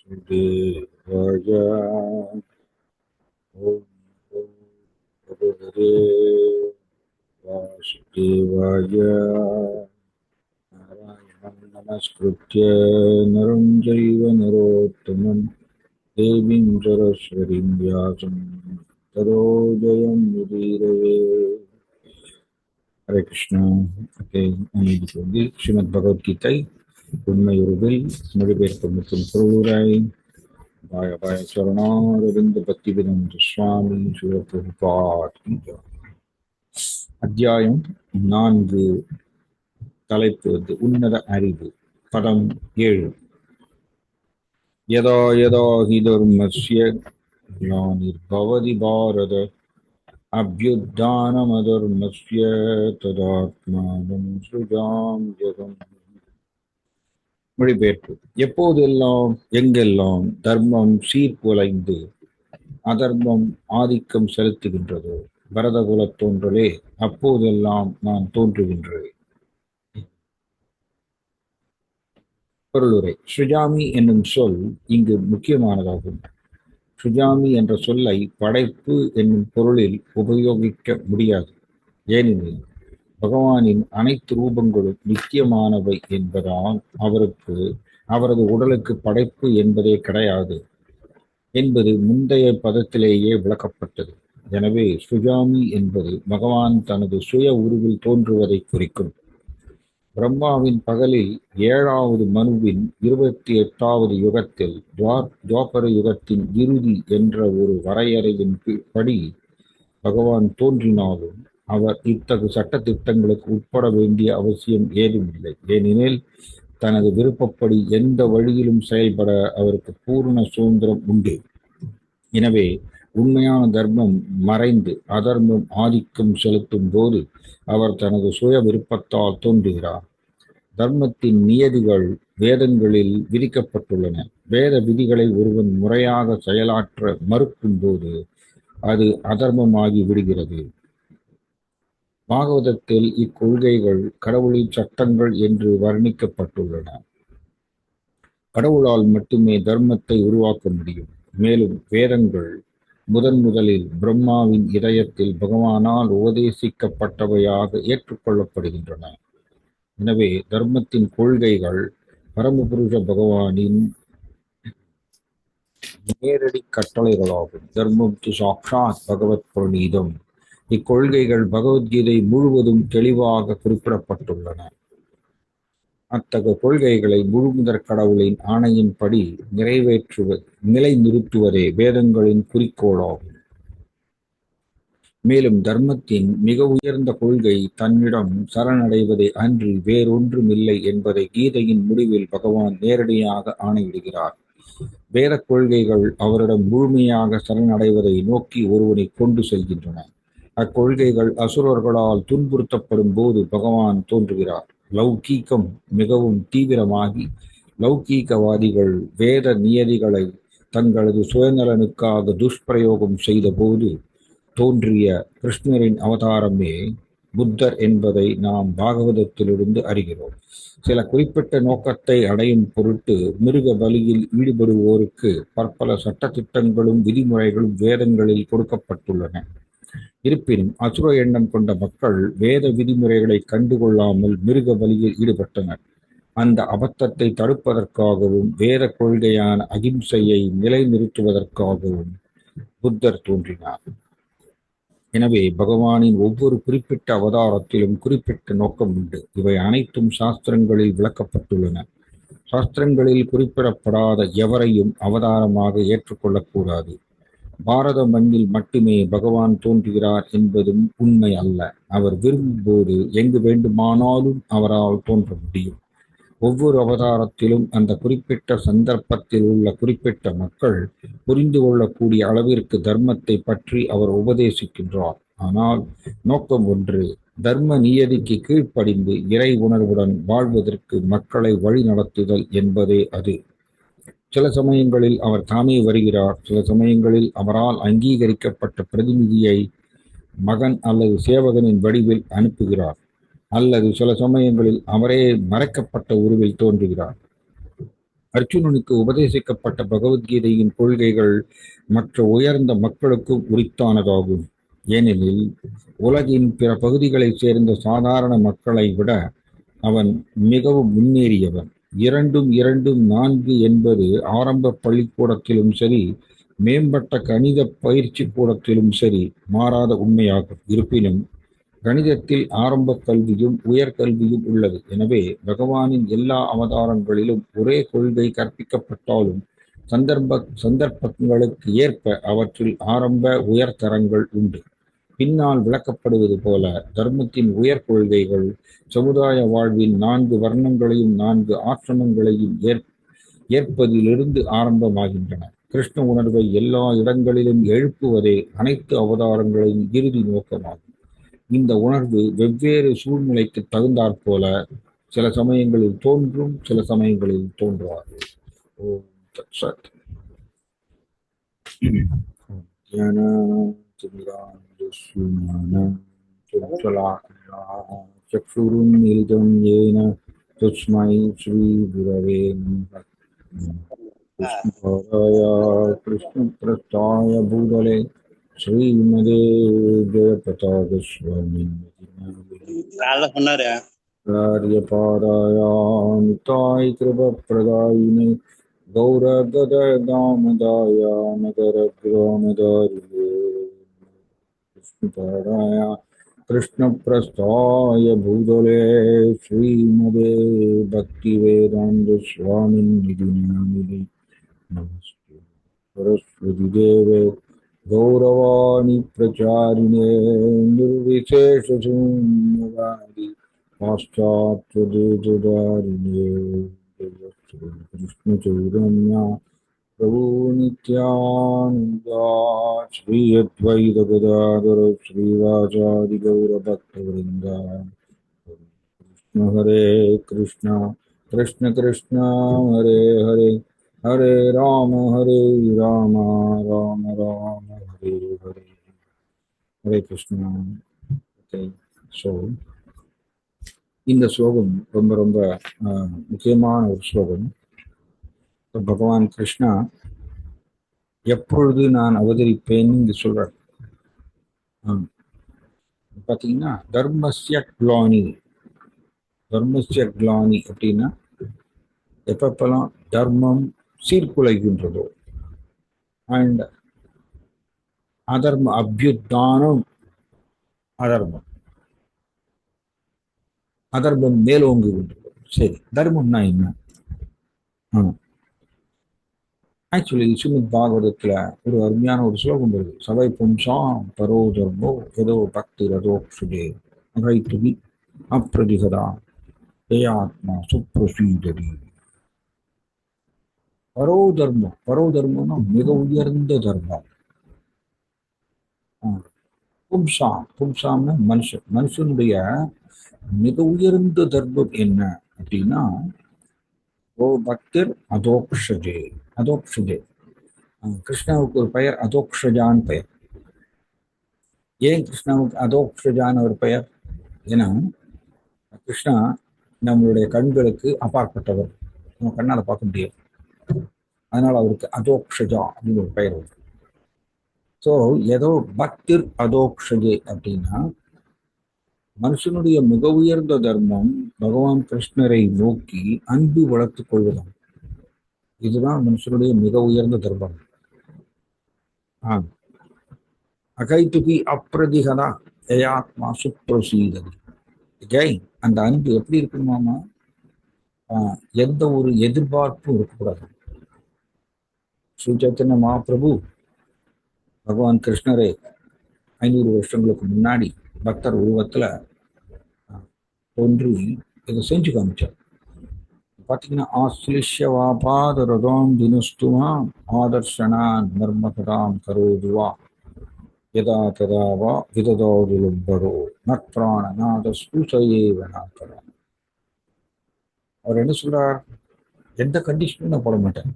वासुदेवाय ॐ भगवते वासुदेवाय नारायणं नमस्कृत्य नरं चैव नरोत्तमं देवीं सरस्वतीं व्यासं ततो जयमुदीरये. हरे कृष्ण. இன்னைக்கு ஸ்ரீமத் பகவத்கீதை உண்மையுருவில் மொழிபெயர்ப்பு பொருளுரை பாய சரணாரவிந்த பக்திவேதாந்த சுவாமி ஸ்ரீல பிரபுபாத் கி ஜெய். அத்தியாயம் 4. தலைப்பு உன்னத அறிவு. பதம் 7. யதா யதா ஹி தர்மஸ்ய க்ளானிர்பவதி பாரத அப்யுத்தானமதர்மஸ்ய ததாத்மானம் சுஜாம்யகம். மொழிபெயர்ப்பு. எப்போதெல்லாம் எங்கெல்லாம் தர்மம் சீர்குலைந்து அதர்மம் ஆதிக்கம் செலுத்துகின்றதோ பரதகுல தோன்றலே, அப்போதெல்லாம் நான் தோன்றுகின்றேன். பொருளுரை. சுஜாமி என்னும் சொல் இங்கு முக்கியமானதாகும். சுஜாமி என்ற சொல்லை படைப்பு என்னும் பொருளில் உபயோகிக்க முடியாது. ஏனெனில் பகவானின் அனைத்து ரூபங்களும் நித்தியமானவை என்பதால் அவரது உடலுக்கு படைப்பு என்பதே கிடையாது என்பது முந்தைய பதத்திலேயே விளக்கப்பட்டது. எனவே சுஜாமி என்பது பகவான் தனது சுய உருவில் தோன்றுவதை குறிக்கும். பிரம்மாவின் பகலில் 7வது மனுவின் 28வது யுகத்தில் துவாபர யுகத்தின் இறுதி என்ற ஒரு வரையறையின் படி பகவான் தோன்றினாலும் அவர் இத்தகு சட்டத்திட்டங்களுக்கு உட்பட வேண்டிய அவசியம் ஏதுமில்லை. ஏனெனில் தனது விருப்பப்படி எந்த வழியிலும் செயல்பட அவருக்கு பூர்ண சுதந்திரம் உண்டு. எனவே உண்மையான தர்மம் மறைந்து அதர்மம் ஆதிக்கம் செலுத்தும் போது அவர் தனது சுய விருப்பத்தால் தோன்றுகிறார். தர்மத்தின் நியதிகள் வேதங்களில் விதிக்கப்பட்டுள்ளன. வேத விதிகளை ஒருவன் முறையாக செயலாற்ற மறுக்கும் போது அது அதர்மமாகி விடுகிறது. பாகவதத்தில் இக்கொள்கைகள் கடவுளின் சட்டங்கள் என்று வர்ணிக்கப்பட்டுள்ளன. கடவுளால் மட்டுமே தர்மத்தை உருவாக்க முடியும். மேலும் வேதங்கள் முதலில் பிரம்மாவின் இதயத்தில் பகவானால் உபதேசிக்கப்பட்டவையாக ஏற்றுக்கொள்ளப்படுகின்றன. எனவே தர்மத்தின் கொள்கைகள் பரமபுருஷ பகவானின் நேரடி கட்டளைகளாகும். தர்மம் து சாக்ஷாத் பகவத் பிரணீதம். இக்கொள்கைகள் பகவத்கீதை முழுவதும் தெளிவாக குறிப்பிடப்பட்டுள்ளன. அத்தகைய கொள்கைகளை முழுமுதற் கடவுளின் ஆணையின்படி நிலைநிறுத்துவதே வேதங்களின் குறிக்கோளாகும். மேலும் தர்மத்தின் மிக உயர்ந்த கொள்கை தன்னிடம் சரணடைவதை அன்றி வேறொன்றுமில்லை என்பதை கீதையின் முடிவில் பகவான் நேரடியாக ஆணையிடுகிறார். வேத கொள்கைகள் அவரிடம் முழுமையாக சரணடைவதை நோக்கி ஒருவனை கொண்டு செல்கின்றன. அக்கொள்கைகள் அசுரர்களால் துன்புறுத்தப்படும் போது பகவான் தோன்றுகிறார். லௌகீகம் மிகவும் தீவிரமாகி லௌகீகவாதிகள் வேத நியதிகளை தங்களது சுயநலனுக்காக துஷ்பிரயோகம் செய்த போது தோன்றிய கிருஷ்ணரின் அவதாரமே புத்தர் என்பதை நாம் பாகவதத்திலிருந்து அறிகிறோம். சில குறிப்பிட்ட நோக்கத்தை அடையும் பொருட்டு மிருக பலியில் ஈடுபடுவோருக்கு பற்பல சட்டத்திட்டங்களும் விதிமுறைகளும் வேதங்களில் கொடுக்கப்பட்டுள்ளன. இருப்பினும் அசுர எண்ணம் கொண்ட மக்கள் வேத விதிமுறைகளை கண்டுகொள்ளாமல் மிருக பலியில் ஈடுபட்டனர். அந்த அபத்தத்தை தடுப்பதற்காகவும் வேத கொள்கையான அகிம்சையை நிலைநிறுத்துவதற்காகவும் புத்தர் தோன்றினார். எனவே பகவானின் ஒவ்வொரு குறிப்பிட்ட அவதாரத்திலும் குறிப்பிட்ட நோக்கம் உண்டு. இவை அனைத்தும் சாஸ்திரங்களில் விளக்கப்பட்டுள்ளன. சாஸ்திரங்களில் குறிப்பிடப்படாத எவரையும் அவதாரமாக ஏற்றுக்கொள்ளக்கூடாது. பாரத மண்ணில் மட்டுமே பகவான் தோன்றுகிறார் என்பதும் உண்மை அல்ல. அவர் விரும்பும்போது எங்கு வேண்டுமானாலும் அவரால் தோன்ற முடியும். ஒவ்வொரு அவதாரத்திலும் அந்த குறிப்பிட்ட சந்தர்ப்பத்தில் உள்ள குறிப்பிட்ட மக்கள் புரிந்து கொள்ளக்கூடிய அளவிற்கு தர்மத்தை பற்றி அவர் உபதேசிக்கின்றார். ஆனால் நோக்கம் ஒன்று, தர்ம நியதிக்கு கீழ்ப்படிந்து இறை உணர்வுடன் வாழ்வதற்கு மக்களை வழி நடத்துதல் என்பதே அது. சில சமயங்களில் அவர் தாமே வருகிறார். சில சமயங்களில் அவரால் அங்கீகரிக்கப்பட்ட பிரதிநிதியை மகன் அல்லது சேவகனின் வடிவில் அனுப்புகிறார். அல்லது சில சமயங்களில் அவரே மறைக்கப்பட்ட உருவில் தோன்றுகிறார். அர்ஜுனனுக்கு உபதேசிக்கப்பட்ட பகவத்கீதையின் கொள்கைகள் மற்ற உயர்ந்த மக்களுக்கும் உரித்தானதாகும். ஏனெனில் உலகின் பிற பகுதிகளைச் சேர்ந்த சாதாரண மக்களை விட அவன் மிகவும் முன்னேறியவன். இரண்டும் இரண்டும் நான்கு என்பது ஆரம்ப பள்ளிக்கூடத்திலும் சரி, மேம்பட்ட கணித பயிற்சி கூடத்திலும் சரி மாறாத உண்மையாகும். இருப்பினும் கணிதத்தில் ஆரம்ப கல்வியும் உயர்கல்வியும் உள்ளது. எனவே பகவானின் எல்லா அவதாரங்களிலும் ஒரே கொள்கை கற்பிக்கப்பட்டாலும் சந்தர்ப்பங்களுக்கு ஏற்ப அவற்றில் ஆரம்ப உயர்தரங்கள் உண்டு. பின்னால் விளக்கப்படுவது போல தர்மத்தின் உயர் கொள்கைகள் சமுதாய வாழ்வின் 4 வர்ணங்களையும் 4 ஆசிரமங்களையும் ஏற்பதிலிருந்து ஆரம்பமாகின்றன. கிருஷ்ண உணர்வை எல்லா இடங்களிலும் எழுப்புவதே அனைத்து அவதாரங்களின் இறுதி நோக்கமாகும். இந்த உணர்வு வெவ்வேறு சூழ்நிலைக்கு தகுந்தாற்போல சில சமயங்களில் தோன்றும், சில சமயங்களில் தோன்றாது. ஓம் தத் சத். चक्षुरुन्मीलितं येन तस्मै श्रीगुरवे नमः। कृष्णपादाय कृष्णप्रस्थाय भूतले श्रीमदे जयप्रतापस्वामिन्नामिने कार्यपादाय निताय कृपप्रदायिने गौरगददामदाय नगरग्रामदारिणे कृष्णपादाय कृष्णप्रस्थाय भूतले श्रीमदे भक्तिवेदान्तस्वामिन्निधि नामिने नमस्ते सरस्वती देवे गौरवाणी प्रचारिणे निर्विशेषशून्यवादी पाश्चात्यदेशधारिणे कृष्ण चैतन्य प्रभु नित्यानंदा श्री अद्वैत गदाधर श्रीवासादि गौर भक्तवृंद कृष्ण हरे कृष्ण कृष्ण कृष्ण हरे हरे हरे राम राम राम हरे हरे हरे कृष्ण. Okay. So இந்த ஸ்லோகம் ரொம்ப ரொம்ப முக்கியமான ஒரு ஸ்லோகம். பகவான் கிருஷ்ணா எப்பொழுது நான் அவதரிப்பேன்னு இங்க சொல்றார். பார்த்தீங்கன்னா தர்மஸ்ய கிளானி அப்படின்னா எப்பப்பெல்லாம் தர்மம் சீர்குலைகின்றதோ அண்ட் அதர்ம அபியுத்தானம் அதர்மம் மேலோங்குகின்றது. சரி, தர்மம்னா என்ன? ஆக்சுவலி ஸ்ரீமத் பாகவதத்துல ஒரு அருமையான ஒரு ஸ்லோகம் வருது. சபை பும்சாம் பரோ தர்மோ ஏதோ பக்தி ரதோக்ஷுதே அகைத்துகி அப்பிரதிகதா ஏயாத்மா சுப்ரசீததி. பரோதர்மம்னா மிக உயர்ந்த தர்மம். பும்சாம்னா மனுஷனுடைய மிக உயர்ந்த தர்மம் என்ன அப்படின்னா ஓ பக்தர் அதோக்ஷஜே. கிருஷ்ணாவுக்கு ஒரு பெயர் அதோக்ஷஜான் பெயர். ஏன் கிருஷ்ணாவுக்கு அதோக்ஷஜான் ஒரு பெயர்? ஏன்னா கிருஷ்ணா நம்மளுடைய கண்களுக்கு அப்பாற்பட்டவர், நம்ம கண்ணால பார்க்க முடியாது. அதனால அவருக்கு அதோக்ஷஜா அப்படின்னு ஒரு பெயர் வருது. ஸோ ஏதோ பக்திர் அதோக்ஷஜே அப்படின்னா மனுஷனுடைய மிக உயர்ந்த தர்மம் பகவான் கிருஷ்ணரை நோக்கி அன்பு வளர்த்துக் கொள்வதாம். இதுதான் மனுஷனுடைய மிக உயர்ந்த தர்மம். அகைத்துகி அப்பிரதிகதா ஏயாத்மா சுப்ரசீததி. அந்த அன்பு எப்படி இருக்கணுமாமா? எந்த ஒரு எதிர்பார்ப்பும் இருக்கக்கூடாது. ஸ்ரீ சைத்தன்ய மகாபிரபு பகவான் கிருஷ்ணரை 500 வருஷங்களுக்கு முன்னாடி பக்தர் உருவத்துல தோன்றி இதை செஞ்சு காமிச்சார். பார்த்தீங்கன்னா ஆஸ்லிஷ்யவாபாத ரதோம் தினுஸ்துவாம் ஆதர்ஷனான் மர்மகதாம் கரோதுவா யதா ததாவா விததோதுலும்பரோ நற்பிராணநாத ஸ்பூசையேவனாக்கரா. அவர் என்ன சொல்றார்? எந்த கண்டிஷனும் நான் போட மாட்டேன்.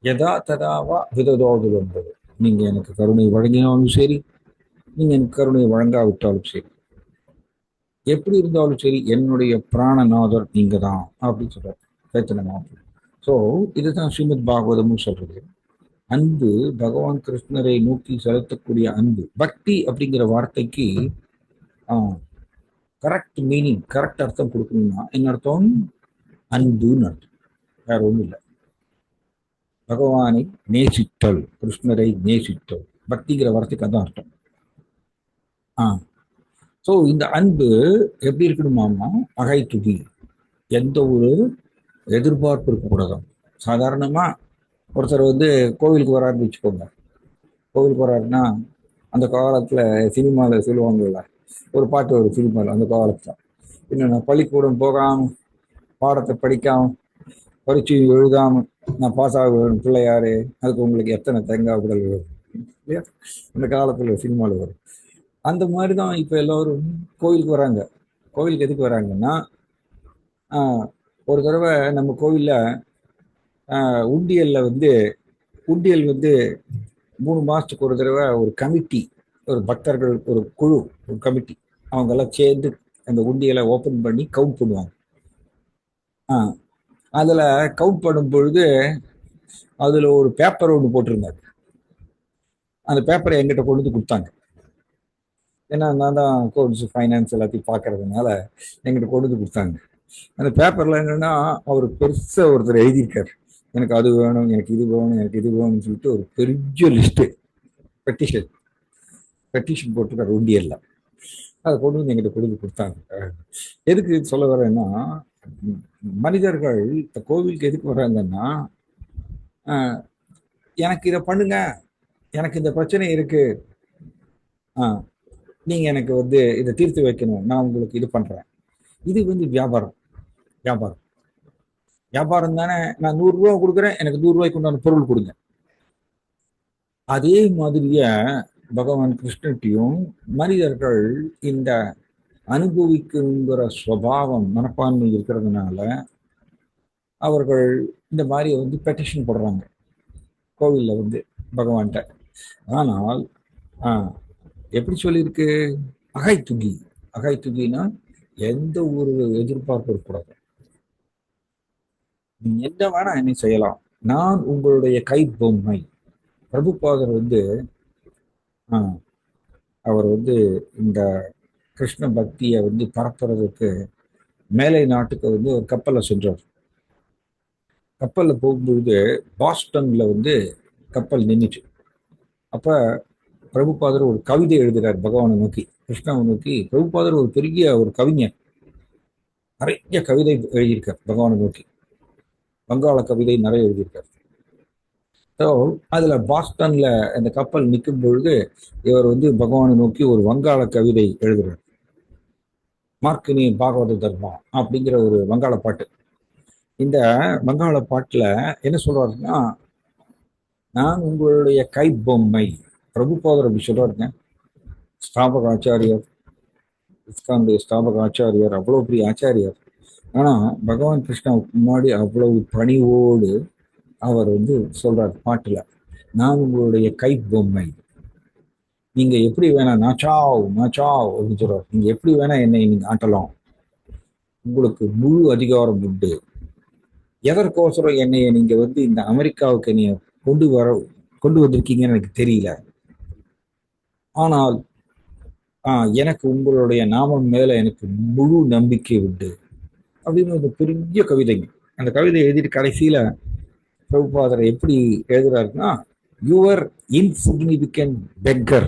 யதா ததாவா விததோதுலும்பரோ. நீங்க எனக்கு கருணை வழங்கினாலும் சரி, நீங்க எனக்கு கருணை வழங்காவிட்டாலும் சரி, எப்படி இருந்தாலும் சரி, என்னுடைய பிராணநாதர் நீங்க தான் அப்படின்னு சொல்றாரு சைத்தன்ய மகாபிரபு. ஸோ இதுதான் ஸ்ரீமத் பாகவதமும் சொல்றது. அன்பு பகவான் கிருஷ்ணரை நோக்கி செலுத்தக்கூடிய அன்பு. பக்தி அப்படிங்கிற வார்த்தைக்கு கரெக்ட் மீனிங், கரெக்ட் அர்த்தம் கொடுக்கணும்னா என்ன அர்த்தம்? அன்புன்னு அர்த்தம், வேற ஒன்றும் இல்லை. பகவானை நேசித்தல், கிருஷ்ணரை நேசித்தல், பக்திங்கிற வார்த்தைக்கு அதான் அர்த்தம். ஸோ இந்த அன்பு எப்படி இருக்கணுமாமா? அகைத்துதி, எந்த ஒரு எதிர்பார்ப்பு இருக்கக்கூடாது. சாதாரணமா ஒருத்தர் வந்து கோவிலுக்கு வராருன்னு வச்சுக்கோங்க. கோவிலுக்கு வராருன்னா அந்த காலத்துல சினிமாவில் சொல்லுவாங்கல்ல, ஒரு பாட்டு ஒரு சினிமாவில் அந்த காலத்துல என்னன்னா, பள்ளிக்கூடம் போகாம பாடத்தை படிக்காம பரீட்சை எழுதாம நான் பாஸ் ஆக வேணும் பிள்ளையாரு, அதுக்கு உங்களுக்கு எத்தனை தேங்காய் உடல் வரும் இல்லையா? இந்த காலத்துல சினிமாவில் வரும். அந்த மாதிரி தான் இப்போ எல்லோரும் கோவிலுக்கு வராங்க. கோவிலுக்கு எதுக்கு வராங்கன்னா, ஒரு தடவை நம்ம கோவிலில் உண்டியலில் வந்து உண்டியல் வந்து 3 மாதத்துக்கு ஒரு தடவை ஒரு கமிட்டி, ஒரு பக்தர்கள் ஒரு குழு, ஒரு கமிட்டி, அவங்கெல்லாம் சேர்ந்து அந்த உண்டியலை ஓப்பன் பண்ணி கவுண்ட் பண்ணுவாங்க. அதில் கவுண்ட் பண்ணும் பொழுது அதில் ஒரு பேப்பர் ஒன்று போட்டிருந்தாங்க. அந்த பேப்பரை எங்கிட்ட கொண்டு வந்து கொடுத்தாங்க. ஏன்னா நான் தான் அக்கௌண்ட்ஸ் ஃபைனான்ஸ் எல்லாத்தையும் பார்க்கறதுனால எங்கிட்ட கொண்டு வந்து கொடுத்தாங்க. அந்த பேப்பரில் என்னென்னா, அவர் பெருசாக ஒருத்தர் எழுதியிருக்காரு, எனக்கு அது வேணும், எனக்கு இது வேணும், எனக்கு இது வேணும்னு சொல்லிட்டு ஒரு பெரிய லிஸ்ட்டு பெட்டிஷன் போட்டிருக்காரு உண்டியல்ல. அதை கொண்டு வந்து எங்கிட்ட கொண்டு கொடுத்தாங்க. எதுக்கு சொல்ல வரேன்னா, மனிதர்கள் இந்த கோவிலுக்கு எதுக்கு வர்றாங்கன்னா, எனக்கு இதை பண்ணுங்க, எனக்கு இந்த பிரச்சனை இருக்கு, நீங்க எனக்கு வந்து இதை தீர்த்து வைக்கணும், நான் உங்களுக்கு இது பண்றேன். இது வந்து வியாபாரம். வியாபாரம் வியாபாரம் தானே. நான் 100 ரூபா கொடுக்குறேன், எனக்கு 100 ரூபாய்க்கு உண்டான பொருள் கொடுங்க. அதே மாதிரியே பகவான் கிருஷ்ணட்டையும் மனிதர்கள் இந்த அனுபவிக்குங்கிற சுவாவம், மனப்பான்மை இருக்கிறதுனால அவர்கள் இந்த மாதிரி வந்து பெட்டிஷன் போடுறாங்க கோவில்ல வந்து பகவான்கிட்ட. ஆனால் எப்படி சொல்லியிருக்கு? அகைத்துகி. அகைத்துகினா எந்த ஒரு எதிர்பார்ப்பு இருக்கக்கூடாது. நீ என்ன வேணா என்னை செய்யலாம், நான் உங்களுடைய கை பொம்மை. பிரபுபாதர் வந்து அவர் வந்து இந்த கிருஷ்ண பக்தியை வந்து பரப்புறதுக்கு மேலை நாட்டுக்கு வந்து ஒரு கப்பலில் சென்றார். கப்பலில் போகும்பொழுது பாஸ்டன்ல வந்து கப்பல் நின்றுச்சு. அப்போ பிரபுபாதர் ஒரு கவிதை எழுதுகிறார் பகவானை நோக்கி, கிருஷ்ணாவை நோக்கி. பிரபுபாதர் ஒரு பெரிய ஒரு கவிஞர், நிறைய கவிதை எழுதியிருக்கார் பகவானை நோக்கி. வங்காள கவிதை நிறைய எழுதியிருக்கார். ஸோ அதில் பாஸ்டன்ல அந்த கப்பல் நிற்கும் பொழுது இவர் வந்து பகவானை நோக்கி ஒரு வங்காள கவிதை எழுதுறார். மார்க்கினி பாகவத தர்மா அப்படிங்கிற ஒரு வங்காள பாட்டு. இந்த வங்காள பாட்டுல என்ன சொல்றாருன்னா, நான் உங்களுடைய கை பொம்மை. பிரபுபாதர் அப்படி சொல்றாருங்க. ஸ்தாபக ஆச்சாரியர், இஸ்கானுடைய ஸ்தாபக ஆச்சாரியர், அவ்வளவு பெரிய ஆச்சாரியர். ஆனா பகவான் கிருஷ்ணா முன்னாடி அவ்வளவு பணிவோடு அவர் வந்து சொல்றார் பாட்டுல, நான் உங்களுடைய கை பொம்மை, நீங்க எப்படி வேணா நாச்சாவ் நாச்சாவ் அப்படின்னு சொல்றாரு. நீங்க எப்படி வேணா என்னை நீங்க ஆட்டலாம், உங்களுக்கு முழு அதிகாரம் உண்டு. எதற்கோசரம் என்னைய நீங்க வந்து இந்த அமெரிக்காவுக்கு என்னைய கொண்டு வந்திருக்கீங்கன்னு எனக்கு தெரியல. ஆனால் எனக்கு உங்களுடைய நாமம் மேல எனக்கு முழு நம்பிக்கை உண்டு அப்படின்னு ஒரு பெரிய கவிதைங்க. அந்த கவிதை எழுதிட்டு கடைசியில பிரபுபாதரை எப்படி எழுதுறாருன்னா, யுவர் இன்சிக்னிபிகன்ட் பெக்கர்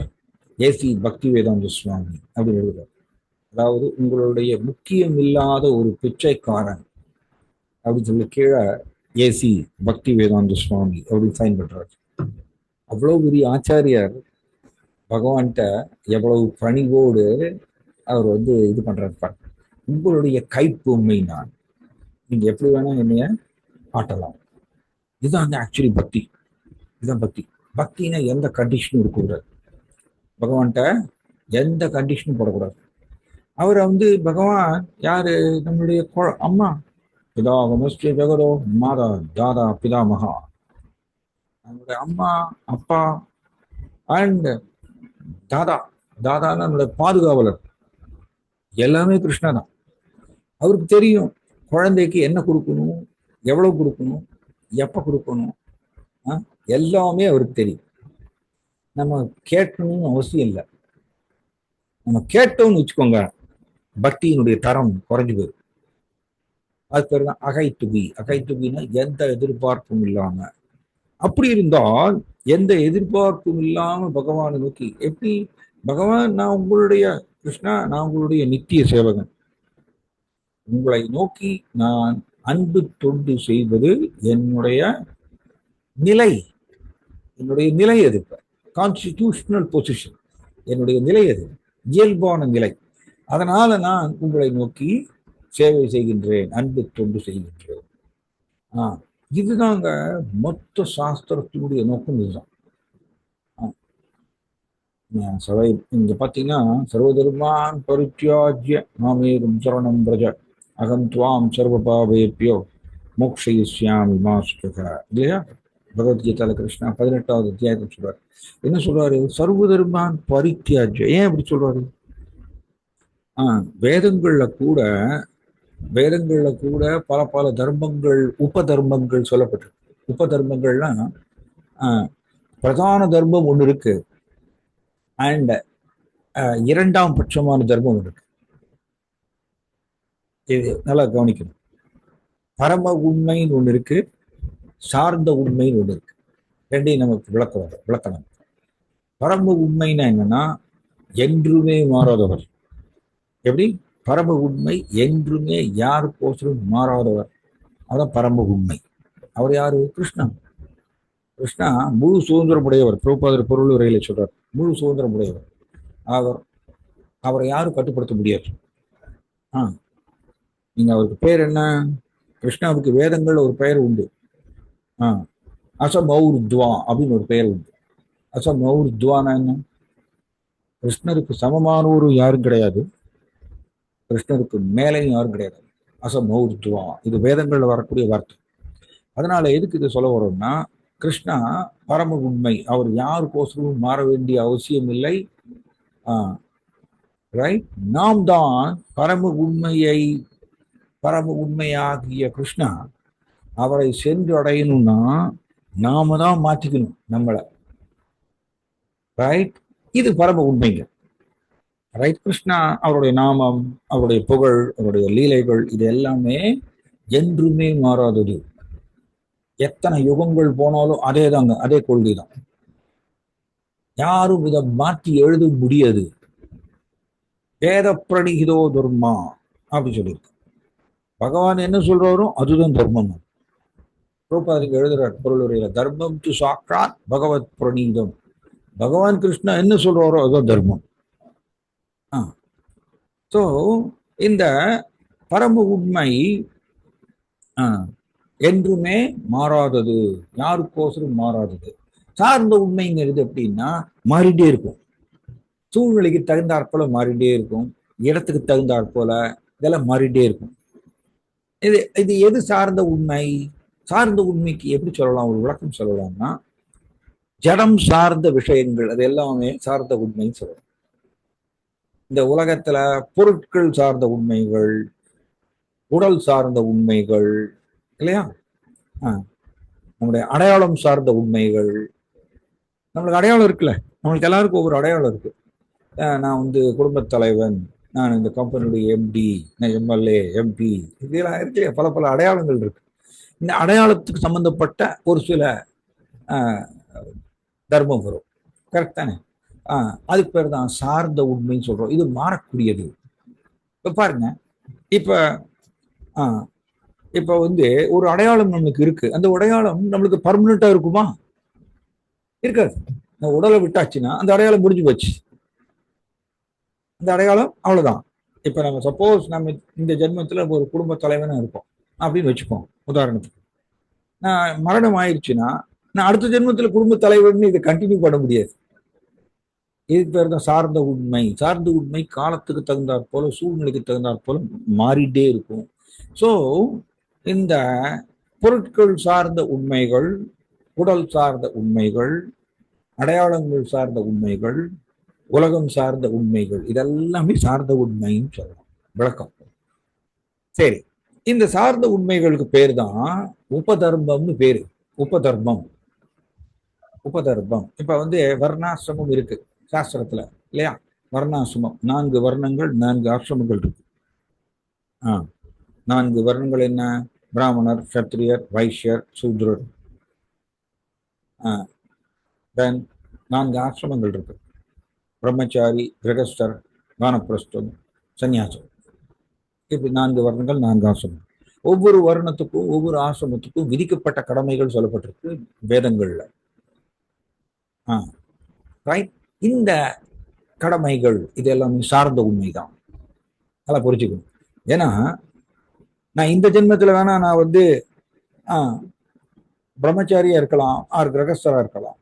ஏசி பக்தி வேதாந்த சுவாமி அப்படின்னு எழுதுறாரு. அதாவது உங்களுடைய முக்கியம் இல்லாத ஒரு பிச்சைக்காரன் அப்படின்னு சொல்லி கீழே ஏசி பக்தி வேதாந்த சுவாமி அப்படின்னு சைன் பண்றாரு. அவ்வளவு பெரிய ஆச்சாரியார் பகவான்கிட்ட எவ்வளவு பணிவோடு அவர் வந்து இது பண்றாரு. உங்களுடைய கைப்பொம்மை நான், நீங்க எப்படி வேணா என்னைய ஆட்டலாம். இதுதான் அந்த ஆக்சுவலி பக்தி. இதுதான் பக்தி. பக்தினா எந்த கண்டிஷனும் இருக்கக்கூடாது. பகவான்கிட்ட எந்த கண்டிஷனும் போடக்கூடாது. அவரை வந்து பகவான் யாரு? நம்மளுடைய அம்மா. பிதா நமஸ்தே ஜெகதோ மாதா தாதா பிதா மகா. நம்மளுடைய அம்மா, அப்பா அண்ட் தாதா. தாதான்னு நம்மளுடைய பாதுகாவலர். எல்லாமே கிருஷ்ணா தான். அவருக்கு தெரியும் குழந்தைக்கு என்ன கொடுக்கணும், எவ்வளவு கொடுக்கணும், எப்போ கொடுக்கணும், எல்லாமே அவருக்கு தெரியும். நம்ம கேட்கணும்னு அவசியம் இல்லை. நம்ம கேட்டோம்னு வச்சுக்கோங்க, பக்தியினுடைய தரம் குறைஞ்சு போயிடும். அது பேர் தான் அகைத்துபி. அகைத்துபின்னா எந்த எதிர்பார்ப்பும் இல்லாம. அப்படி இருந்தால் எந்த எதிர்பார்ப்பும் இல்லாம பகவானை நோக்கி எப்படி, பகவான் நான் உங்களுடைய கிருஷ்ணா, நான் உங்களுடைய நித்திய சேவகன், உங்களை நோக்கி நான் அன்பு தொண்டு செய்வது என்னுடைய நிலை. என்னுடைய நிலை எது? Constitutional position. என்னுடைய நிலை எது? இயல்பான நிலை. அதனால நான் உங்களை நோக்கி சேவை செய்கின்றேன், அன்பு தொண்டு செய்கின்றேன். இதுதாங்க மொத்த சாஸ்திரத்தினுடைய நோக்கம். இதுதான் சபை. இங்க பாத்தீங்கன்னா, சர்வதர்மான் பரித்யாஜ்ய மாமேகம் சரணம் பிரஜ அகம் துவாம் சர்வ பாவேபியோ மோக்ஷயிஷ்யாமி மா சுகா. இல்லையா? பகவத்கீதால கிருஷ்ணா 18வது அத்தியாயத்தில் சொல்றாரு. என்ன சொல்றாரு? சர்வதர்மான் பரித்யாஜ்ய. ஏன் அப்படி சொல்றாரு? வேதங்கள்ல கூட பல பல தர்மங்கள், உப தர்மங்கள் சொல்லப்பட்டிருக்கு. உப தர்மங்கள்லாம் பிரதான தர்மம் ஒண்ணு இருக்கு, அண்ட் இரண்டாம் பட்சமான தர்மம் ஒன்று இருக்கு. இது நல்லா கவனிக்கணும். பரம உண்மைன்னு ஒண்ணு இருக்கு, சார்ந்த உண்மைன்னு ஒண்ணு இருக்கு. ரெண்டையும் நமக்கு விளக்கணும். பரம உண்மைன்னா என்னன்னா, என்றுமே மாறாதவர். எப்படி? பரம உண்மை என்றுமே யாருக்கோசரம் மாறாதவர். அதான் பரம உண்மை. அவர் யாரு? கிருஷ்ணன். கிருஷ்ணா முழு சுதந்திரமுடையவர். பிரபுபாதர் பொருள் உரையில சொல்றார், முழு சுதந்திரமுடையவர். அவரை யாரும் கட்டுப்படுத்த முடியாது. நீங்க அவருக்கு பேர் என்ன? கிருஷ்ணாவுக்கு வேதங்கள்ல ஒரு பெயர் உண்டு. அசமௌர்த்வா அப்படின்னு ஒரு பெயர் உண்டு. அசமௌர்த்வானா என்ன? கிருஷ்ணருக்கு சமமானவரு யாரும் கிடையாது, கிருஷ்ணருக்கு மேலையும் யாரும் கிடையாது. அசமௌர்த்வா, இது வேதங்கள்ல வரக்கூடிய வார்த்தை. அதனால எதுக்கு இதை சொல்ல வரோம்னா, கிருஷ்ணா பரம உண்மை. அவர் யாருக்கோசரமும் மாற வேண்டிய அவசியம் இல்லை. ரைட்? நாம் தான் பரம உண்மையாகிய கிருஷ்ணா அவரை சென்று அடையணும்னா நாம தான் மாற்றிக்கணும் நம்மளை. ரைட்? இது பரம உண்மைங்க. ரைட்? கிருஷ்ணா அவருடைய நாமம், அவருடைய புகழ், அவருடைய லீலைகள், இது எல்லாமே என்றுமே மாறாதது. எத்தனை யுகங்கள் போனாலும் அதே தாங்க, அதே கொள்கை தான். யாரும் இதை மாற்றி எழுத முடியாது. வேத பிரணிகிதோ தர்மா அப்படி சொல்லியிருக்கு. பகவான் என்ன சொல்றாரோ அதுதான் தர்மம். பிரபுபாதர் எழுதுறார் பொருளுரையில, தர்மம் டு சாக்ஷாத் பகவத் பிரணீதம். பகவான் கிருஷ்ணா என்ன சொல்றாரோ அதுதான் தர்மம். ஸோ இந்த பரம உண்மை என்றுமே மாறாதது, யாருக்கோசரம் மாறாதது. சார்ந்த உண்மைங்கிறது எப்படின்னா மாறிட்டே இருக்கும், சூழ்நிலைக்கு தகுந்தாற்போல மாறிட்டே இருக்கும், இடத்துக்கு தகுந்தாற்போல இதெல்லாம் மாறிட்டே இருக்கும். இது எது சார்ந்த உண்மை? சார்ந்த உண்மைக்கு எப்படி சொல்லலாம், ஒரு விளக்கம் சொல்லலாம்னா, ஜடம் சார்ந்த விஷயங்கள் அது எல்லாமே சார்ந்த உண்மைன்னு சொல்லலாம். இந்த உலகத்துல பொருட்கள் சார்ந்த உண்மைகள், உடல் சார்ந்த உண்மைகள், இல்லையா? நம்முடைய அடையாளம் சார்ந்த உண்மைகள். நம்மளுக்கு அடையாளம் இருக்குல்ல, நம்மளுக்கு எல்லாருக்கும் ஒவ்வொரு அடையாளம் இருக்கு. நான் வந்து குடும்பத் தலைவன், நான் இந்த கம்பெனியுடைய எம்டி, நான் எம்எல்ஏ, எம்பி, இதெல்லாம் இருக்கு. பல பல அடையாளங்கள் இருக்கு. இந்த அடையாளத்துக்கு சம்பந்தப்பட்ட ஒரு சில தர்மம் வரும். கரெக்ட் தானே? அதுக்கு பேர் தான் சார்ந்த உண்மைன்னு சொல்றோம். இது மாறக்கூடியது. இப்ப பாருங்க, இப்ப வந்து ஒரு அடையாளம் நம்மளுக்கு இருக்கு. அந்த அடையாளம் நம்மளுக்கு பர்மனண்டா இருக்குமா? இருக்காது. உடலை விட்டாச்சுன்னா அந்த அடையாளம் முடிஞ்சு போச்சு. அந்த அடையாளம் அவ்வளவுதான். இப்ப நம்ம சப்போஸ் நம்ம இந்த ஜென்மத்துல ஒரு குடும்ப தலைவனா இருப்போம் அப்படின்னு வச்சுப்போம். உதாரணத்துக்கு நான் மரணம் ஆயிடுச்சுன்னா நான் அடுத்த ஜென்மத்துல குடும்ப தலைவர்னு இதை கண்டினியூ பண்ண முடியாது. இதுக்கு பேர் தான் சார்ந்த உண்மை. சார்ந்த உண்மை காலத்துக்கு தகுந்தாற் போல, சூழ்நிலைக்கு தகுந்தாற் போல மாறிட்டே இருக்கும். ஸோ இந்த பொருட்கள் சார்ந்த உண்மைகள், உடல் சார்ந்த உண்மைகள், அடையாளங்கள் சார்ந்த உண்மைகள், உலகம் சார்ந்த உண்மைகள், இதெல்லாமே சார்ந்த உண்மைன்னு சொல்லலாம். விளக்கம். சரி, இந்த சார்ந்த உண்மைகளுக்கு பேர் தான் உபதர்மம்னு பேரு. உபதர்மம். உபதர்மம் இப்ப வர்ணாசிரமம் இருக்கு சாஸ்திரத்துல இல்லையா? வர்ணாசிரமம் 4 வர்ணங்கள், 4 ஆசிரமங்கள் இருக்கு. ஆஹ் 4 வர்ணங்கள் என்ன? பிராமணர், சத்திரியர், வைஷ்யர், சூத்ரர். தென் 4 ஆசிரமங்கள் இருக்கு. பிரம்மச்சாரி, கிரகஸ்தர், வானப்பிரஸ்தம், சன்னியாசம். இப்படி 4 வர்ணங்கள், 4 ஆசிரமம். ஒவ்வொரு வருணத்துக்கும் ஒவ்வொரு ஆசிரமத்துக்கும் விதிக்கப்பட்ட கடமைகள் சொல்லப்பட்டிருக்கு வேதங்கள்ல. ரைட். இந்த கடமைகள் இதெல்லாம் சார்ந்த உண்மைதான். நல்லா புரிஞ்சுக்கணும். ஏன்னா நான் இந்த ஜென்மத்துல வேணா நான் பிரம்மச்சாரியா இருக்கலாம், ஆறு கிரகஸ்தரா இருக்கலாம்.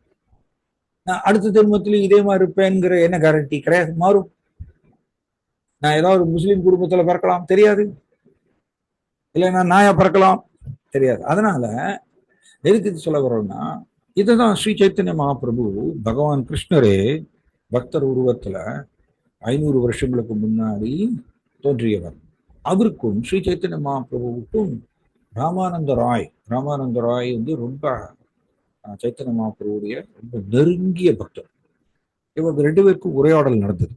நான் அடுத்த ஜென்மத்திலும் இதே மாதிரி இருப்பேங்கிற என்ன கேரண்டி? கிடையாது, மாறும். நான் ஏதாவது முஸ்லீம் குடும்பத்துல பிறக்கலாம், தெரியாது. இல்லை நான் நாயா பிறக்கலாம், தெரியாது. அதனால எதுக்கு இது சொல்ல வரோம்னா, இதுதான் ஸ்ரீ சைத்தன்ய மகாபிரபு பகவான் கிருஷ்ணரே பக்தர் உருவத்துல 500 வருஷங்களுக்கு முன்னாடி தோன்றியவர். அவருக்கும் ஸ்ரீ சைத்தன்ய மகாபிரபுவுக்கும் ராமானந்த ராய் ரொம்ப சைத்தன்ய மகாபிரபுடைய ரொம்ப நெருங்கிய பக்தர். இவங்க 2 பேருக்கும் உரையாடல் நடந்தது.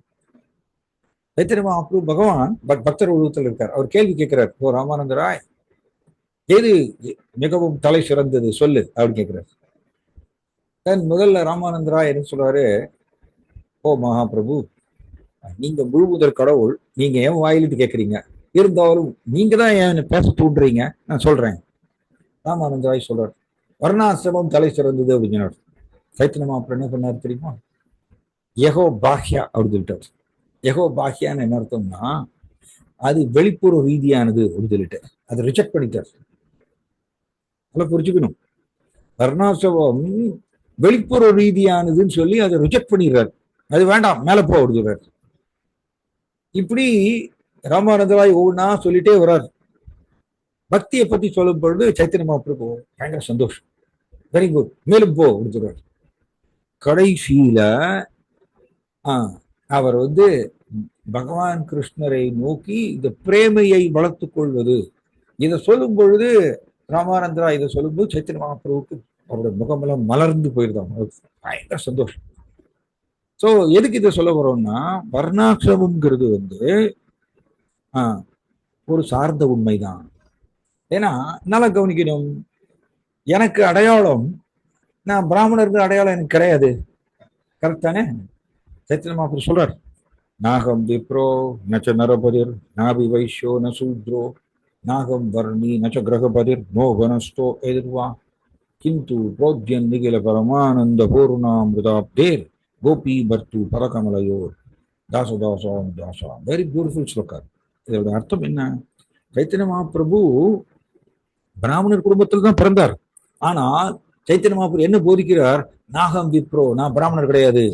சைத்தன்ய மகாபிரபு பகவான் பக்தர் உருவத்தில் இருக்கார். அவர் கேள்வி கேட்கிறார், ஓ ராமானந்த ராய், எது மிகவும் தலை சிறந்தது சொல்லு அப்படின்னு கேட்கிறார். முதல்ல ராமானந்த ராய் என்ன சொல்றாரு, ஓ மகாபிரபு, நீங்க முழு முதற் கடவுள், நீங்க ஏன் வாயிலிட்டு கேட்கறீங்க, இருந்தாலும் நீங்க தான் ஏன் பேச தூண்டுறீங்க, நான் சொல்றேன். ராமானந்த ராய் சொல்றார், வர்ணாசிரமம் தலை சிறந்தது அப்படின்னு. சைத்தன்ய மகாபிரபு என்ன பண்ணார் தெரியுமா? யகோ பாஹ்யா அப்படின்னு சொல்லிட்டார். யகோ பாஹ்யான்னு என்ன அர்த்தம்னா, அது வெளிப்புற ரீதியானது அப்படின்னு சொல்லிட்டு அதை ரிஜெக்ட் பண்ணிட்டார். நல்லா புரிஞ்சுக்கணும். வர்ணாசிரமம் வெளிப்புற ரீதியானதுன்னு சொல்லி அதை ரிஜெக்ட் பண்ணிடுறாரு. அது வேண்டாம், மேல போ அப்படிங்கிறார். இப்படி ராமானந்தராய் ஒவ்வொன்னா சொல்லிட்டே வர்றார். பக்தியை பத்தி சொல்லும் பொழுது சைத்தன்ய மகாபிரபு பயங்கர சந்தோஷம், வெரி குட், மேலும் போ அப்படிங்கிறார். கடைசியில அவர் பகவான் கிருஷ்ணரை நோக்கி இந்த பிரேமையை வளர்த்துக் கொள்வது, இதை சொல்லும் பொழுது ராமானந்தரா இதை சொல்லும்போது சைத்தன்ய மகாபிரபுக்கு அவருடைய முகமெல்லாம் மலர்ந்து போயிருந்தாங்க, பயங்கர சந்தோஷம். ஸோ எதுக்கு இதை சொல்ல வரோம்னா, வர்ணாசிரமம்ங்கிறது ஒரு சார்ந்த உண்மைதான். ஏன்னா நல்லா கவனிக்கணும், எனக்கு அடையாளம், நான் பிராமணருக்கு அடையாளம் எனக்கு கிடையாது. கரெக்ட் தானே? சைத்தன்ய மகாபிரபு சொல்றார், நாகம் விப்ரோ நச்ச நரபதிர் நாபி வைஷ்யோ ந சூத்ரோ நாகம் வர்ணி நச்ச கிரகபதிர் நோ வனஸ்தோ எதிர்வா கிந்து போத்யன் நிகில பரமானந்த பூர்ணாமிருதாப்தேர் கோபி பர்த்து பரகமலையோர் தாசதாசம் தாசா. Very beautiful shloka. இதோட அர்த்தம் என்ன? சைத்தன்ய மகாபிரபு பிராமணர் குடும்பத்தில் தான் பிறந்தார். ஆனால் சைத்தன்ய மகாபிரபு என்ன போதிக்கிறார்? நாகம் விப்ரோ, நான் பிராமணர் கிடையாது,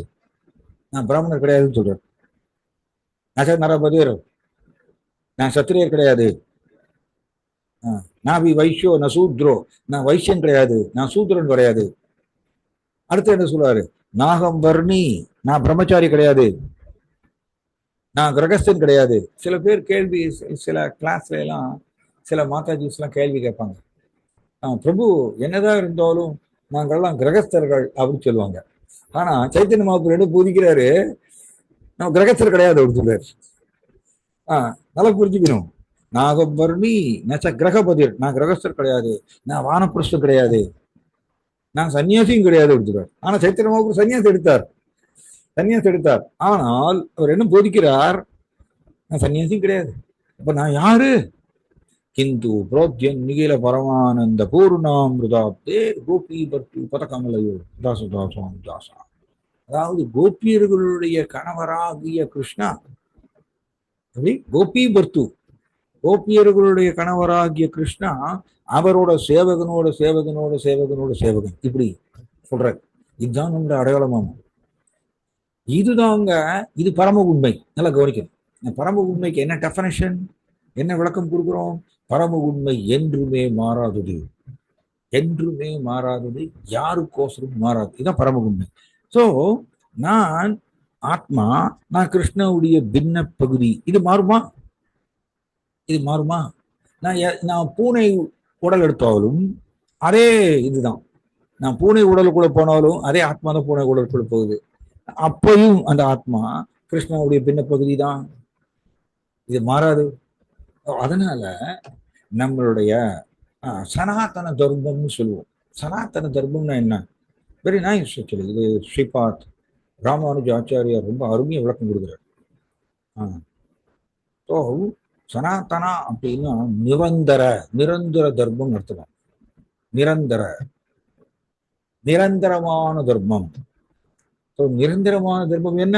நான் பிராமணர் கிடையாதுன்னு சொல்றார். நரபதிர், நான் சத்திரியர் கிடையாது. நாபி வைஷ்யோ ந சூத்ரோ, நான் வைஷ்யன் கிடையாது, நான் சூத்ரன் கிடையாது. அடுத்து என்ன சொல்றாரு? நாகம் வர்ணி, நான் பிரம்மச்சாரி கிடையாது, நான் கிரகஸ்தன் கிடையாது. சில பேர் கேள்வி, சில கிளாஸ்ல எல்லாம் சில மாதாஜிஸ் எல்லாம் கேள்வி கேட்பாங்க, பிரபு என்னதான் இருந்தாலும் நாங்கள்லாம் கிரகஸ்தர்கள் அப்படின்னு சொல்லுவாங்க. ஆனா சைத்தன்ய மகாபிரபு என்ன போதிக்கிறாரு? நம்ம கிரகஸ்தர் கிடையாது அப்படின்னு சொல்றாரு. நல்லா புரிஞ்சுக்கணும். நாகம் வர்ணி நச்ச கிரகபதிர், நான் கிரகஸ்தர் கிடையாது, நான் வானப்பிரஸ்தம் கிடையாது, நான் சன்னியாசியும் கிடையாது எடுத்துறார். ஆனா சைத்தன்ய மகாபிரபு சன்னியாசி எடுத்தார். ஆனால் அவர் என்ன போதிக்கிறார்? நான் சன்னியாசியும் கிடையாது. அப்ப நான் யாரு? கிந்து புரோத்யன் நிகில பரமானந்த பூர்ணாமிருதாப்தே கோபி பர்த்து பதகமலையோ தாசதாசம் தாசா. அதாவது கோபியர்களுடைய கணவராகிய கிருஷ்ணா, கோபி பர்த்து, கோபியர்களுடைய கணவராகிய கிருஷ்ணா அவரோட சேவகனோட சேவகனோட சேவகனோட சேவகன், இப்படி சொல்ற. இதுதான் நம்முடைய அடையாளமாகும். இதுதாங்க, இது பரம உண்மை. நல்லா கவனிக்கணும். பரம உண்மைக்கு என்ன டெஃபனேஷன், என்ன விளக்கம் கொடுக்குறோம்? பரம உண்மை என்றுமே மாறாதது, என்றுமே மாறாதது, யாருக்கோசரும் மாறாது. இதுதான் பரம உண்மை. ஸோ நான் ஆத்மா, நான் கிருஷ்ணனுடைய பின்ன பகுதி. இது மாறுமா? இது மாறுமா? நான் பூனை உடல் எடுத்தாலும் அதே இதுதான். நான் பூனை உடலுக்குள்ள போனாலும் அதே ஆத்மா தான் பூனை உடலுக்குள்ள போகுது. அப்பையும் அந்த ஆத்மா கிருஷ்ணனுடைய பின்ன பகுதி தான். இது மாறாது. அதனால நம்மளுடைய சனாதன தர்மம்னு சொல்லுவோம். சனாதன தர்மம்னா என்ன? Very nice actually. இது ஸ்ரீபாத் ராமானுஜ ஆச்சாரியார் ரொம்ப அருமையா விளக்கம் கொடுக்குறாரு. ஸோ சனாதனா அப்படின்னா நிரந்தர நிரந்தர தர்மம் நடத்தலாம். நிரந்தரமான தர்மம். ஸோ நிரந்தரமான தர்மம் என்ன?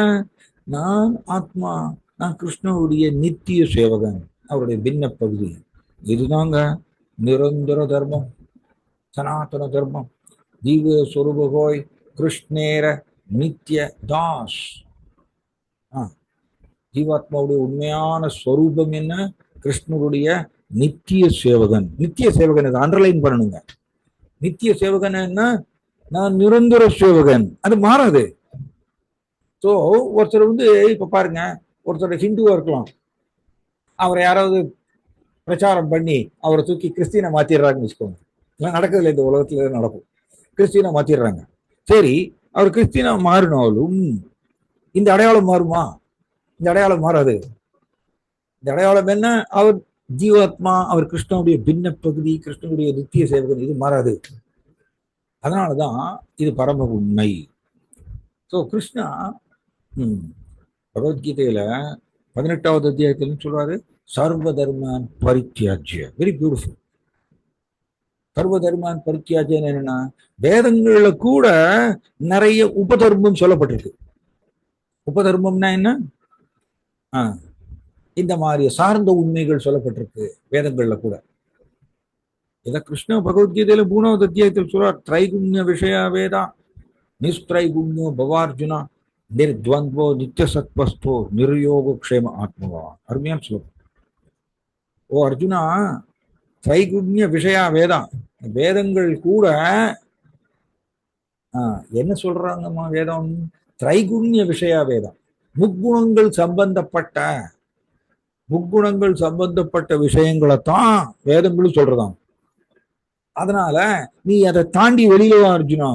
நான் ஆத்மா, நான் கிருஷ்ணனுடைய நித்திய சேவகன், அவருடைய பின்ன பகுதி. இதுதாங்க நிரந்தர தர்மம், சனாதன தர்மம். ஜீவ சொரூபகோய் கிருஷ்ணேர நித்திய தாஸ். ஜீவாத்மாவுடைய உண்மையான ஸ்வரூபம் என்ன? கிருஷ்ணருடைய நித்திய சேவகன். நித்திய சேவகன் இதை அண்டர்லைன் பண்ணணுங்க. நித்திய சேவகன் என்ன? நான் நிரந்தர சேவகன், அது மாறாது. ஸோ ஒருத்தர் இப்ப பாருங்க, ஒருத்தர் ஹிந்துவா இருக்கலாம், அவரை யாராவது பிரச்சாரம் பண்ணி அவரை தூக்கி கிறிஸ்டியனை மாத்திடுறாங்கன்னு வச்சுக்கோங்க. இதெல்லாம் நடக்குதுல்ல, இந்த உலகத்துல நடக்கும். கிறிஸ்டியனை மாத்திடுறாங்க. சரி, அவர் கிறிஸ்டியனா மாறினாலும் இந்த அடையாளம் மாறுமா? இந்த அடையாளம் மாறாது. இந்த அடையாளம் என்ன? அவர் ஜீவாத்மா, அவர் கிருஷ்ணனுடைய பின்ன பகுதி, கிருஷ்ணனுடைய நித்திய சேவகன், இது மாறாது. அதனாலதான் இது பரம உண்மை. ஸோ கிருஷ்ணா பகவத்கீதையில 18வது அத்தியாயத்துல சொல்றாரு, சர்வ தர்மான் பரித்தியாஜ்ய. Very beautiful. சர்வ தர்மான் பரித்தியாஜ்யம் என்னன்னா, வேதங்கள்ல கூட நிறைய உபதர்மம் சொல்லப்பட்டிருக்கு. உபதர்மம்னா என்ன? இந்த மாதிரி சார்ந்த உண்மைகள் சொல்லப்பட்டிருக்கு வேதங்கள்ல கூட. இதை கிருஷ்ண பகவத்கீதையில 3வது அத்தியாயத்தில் சொல்றார், திரைகுண்ய விஷயா வேதா நிஸ்திரைகுண்யோ பவார்ஜுனா நிர்த்வந்தோ நித்திய சத்வஸ்தோ நிர்யோக க்ஷேம ஆத்மவா. அருமையான சொல்லும். ஓ அர்ஜுனா, திரைகுண்ய விஷயா வேதா, வேதங்கள் கூட என்ன சொல்றாங்கம்மா? வேதம் திரைகுண்ய விஷயா வேதம், முக்குணங்கள் சம்பந்தப்பட்ட விஷயங்களைத்தான் வேதங்களும் சொல்றதாம். அதனால நீ அதை தாண்டி வெளியில வா அர்ஜுனா.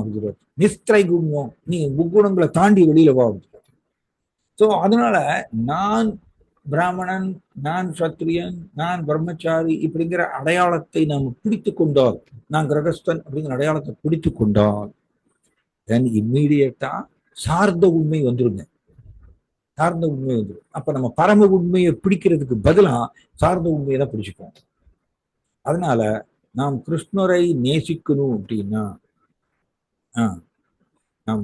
நிஸ்திரைகுண்யம், நீ முக்குணங்களை தாண்டி வெளியில வா. ஸோ அதனால நான் பிராமணன், நான் சத்திரியன், நான் பிரம்மச்சாரி இப்படிங்கிற அடையாளத்தை நாம் பிடித்து கொண்டால், நான் கிரகஸ்தன் அப்படிங்கிற அடையாளத்தை பிடித்து கொண்டால், தென் இம்மீடியட்டா சார்ந்த உண்மை வந்துருங்க. சார்ந்த உண்மை வந்துடும். அப்ப நம்ம பரம உண்மையை பிடிக்கிறதுக்கு பதிலா சார்ந்த உண்மையை தான் பிடிச்சுப்போம். அதனால நாம் கிருஷ்ணரை நேசிக்கணும் அப்படின்னா நாம்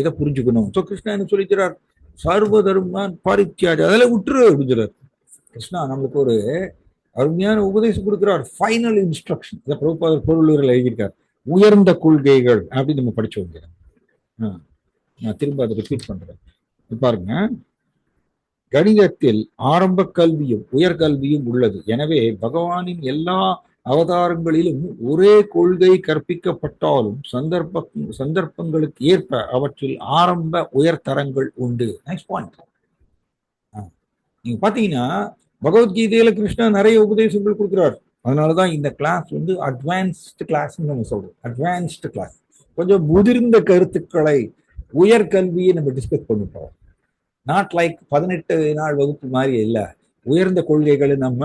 இதை புரிஞ்சுக்கணும். ஸோ கிருஷ்ணா என்ன சொல்லிக்கிறார்? சர்வ தர்மான் பரித்தியாஜ்ய, அதெல்லாம் விட்டுரு அப்படிங்கிறார். கிருஷ்ணா நம்மளுக்கு ஒரு அருமையான உபதேசம் கொடுக்கிறார், ஃபைனல் இன்ஸ்ட்ரக்ஷன். இதை பிரபுபாதர் பொருளுரையில் எழுதியிருக்கார், உயர்ந்த கொள்கைகள் அப்படின்னு நம்ம படிச்சு வைக்கிறேன். நான் திரும்ப அதை ரிப்பீட் பண்றேன். பாருங்க, கணிதத்தில் ஆரம்ப கல்வியும் உயர்கல்வியும் உள்ளது. எனவே பகவானின் எல்லா அவதாரங்களிலும் ஒரே கொள்கை கற்பிக்கப்பட்டாலும் சந்தர்ப்பங்களுக்கு ஏற்ப அவற்றில் ஆரம்ப உயர்தரங்கள் உண்டு. Next point. நீங்க பாத்தீங்கன்னா பகவத்கீதையில கிருஷ்ணா நிறைய உபதேசங்கள் கொடுக்கிறார். அதனாலதான் இந்த கிளாஸ் அட்வான்ஸ்டு கிளாஸ் நம்ம சொல்றோம். அட்வான்ஸ்டு கிளாஸ், கொஞ்சம் முதிர்ந்த கருத்துக்களை, உயர்கல்வியை நம்ம டிஸ்கஸ் பண்ணிட்டோம். நாட் லைக் 18 நாள் வகுப்பு மாதிரி இல்லை, உயர்ந்த கொள்கைகளை நம்ம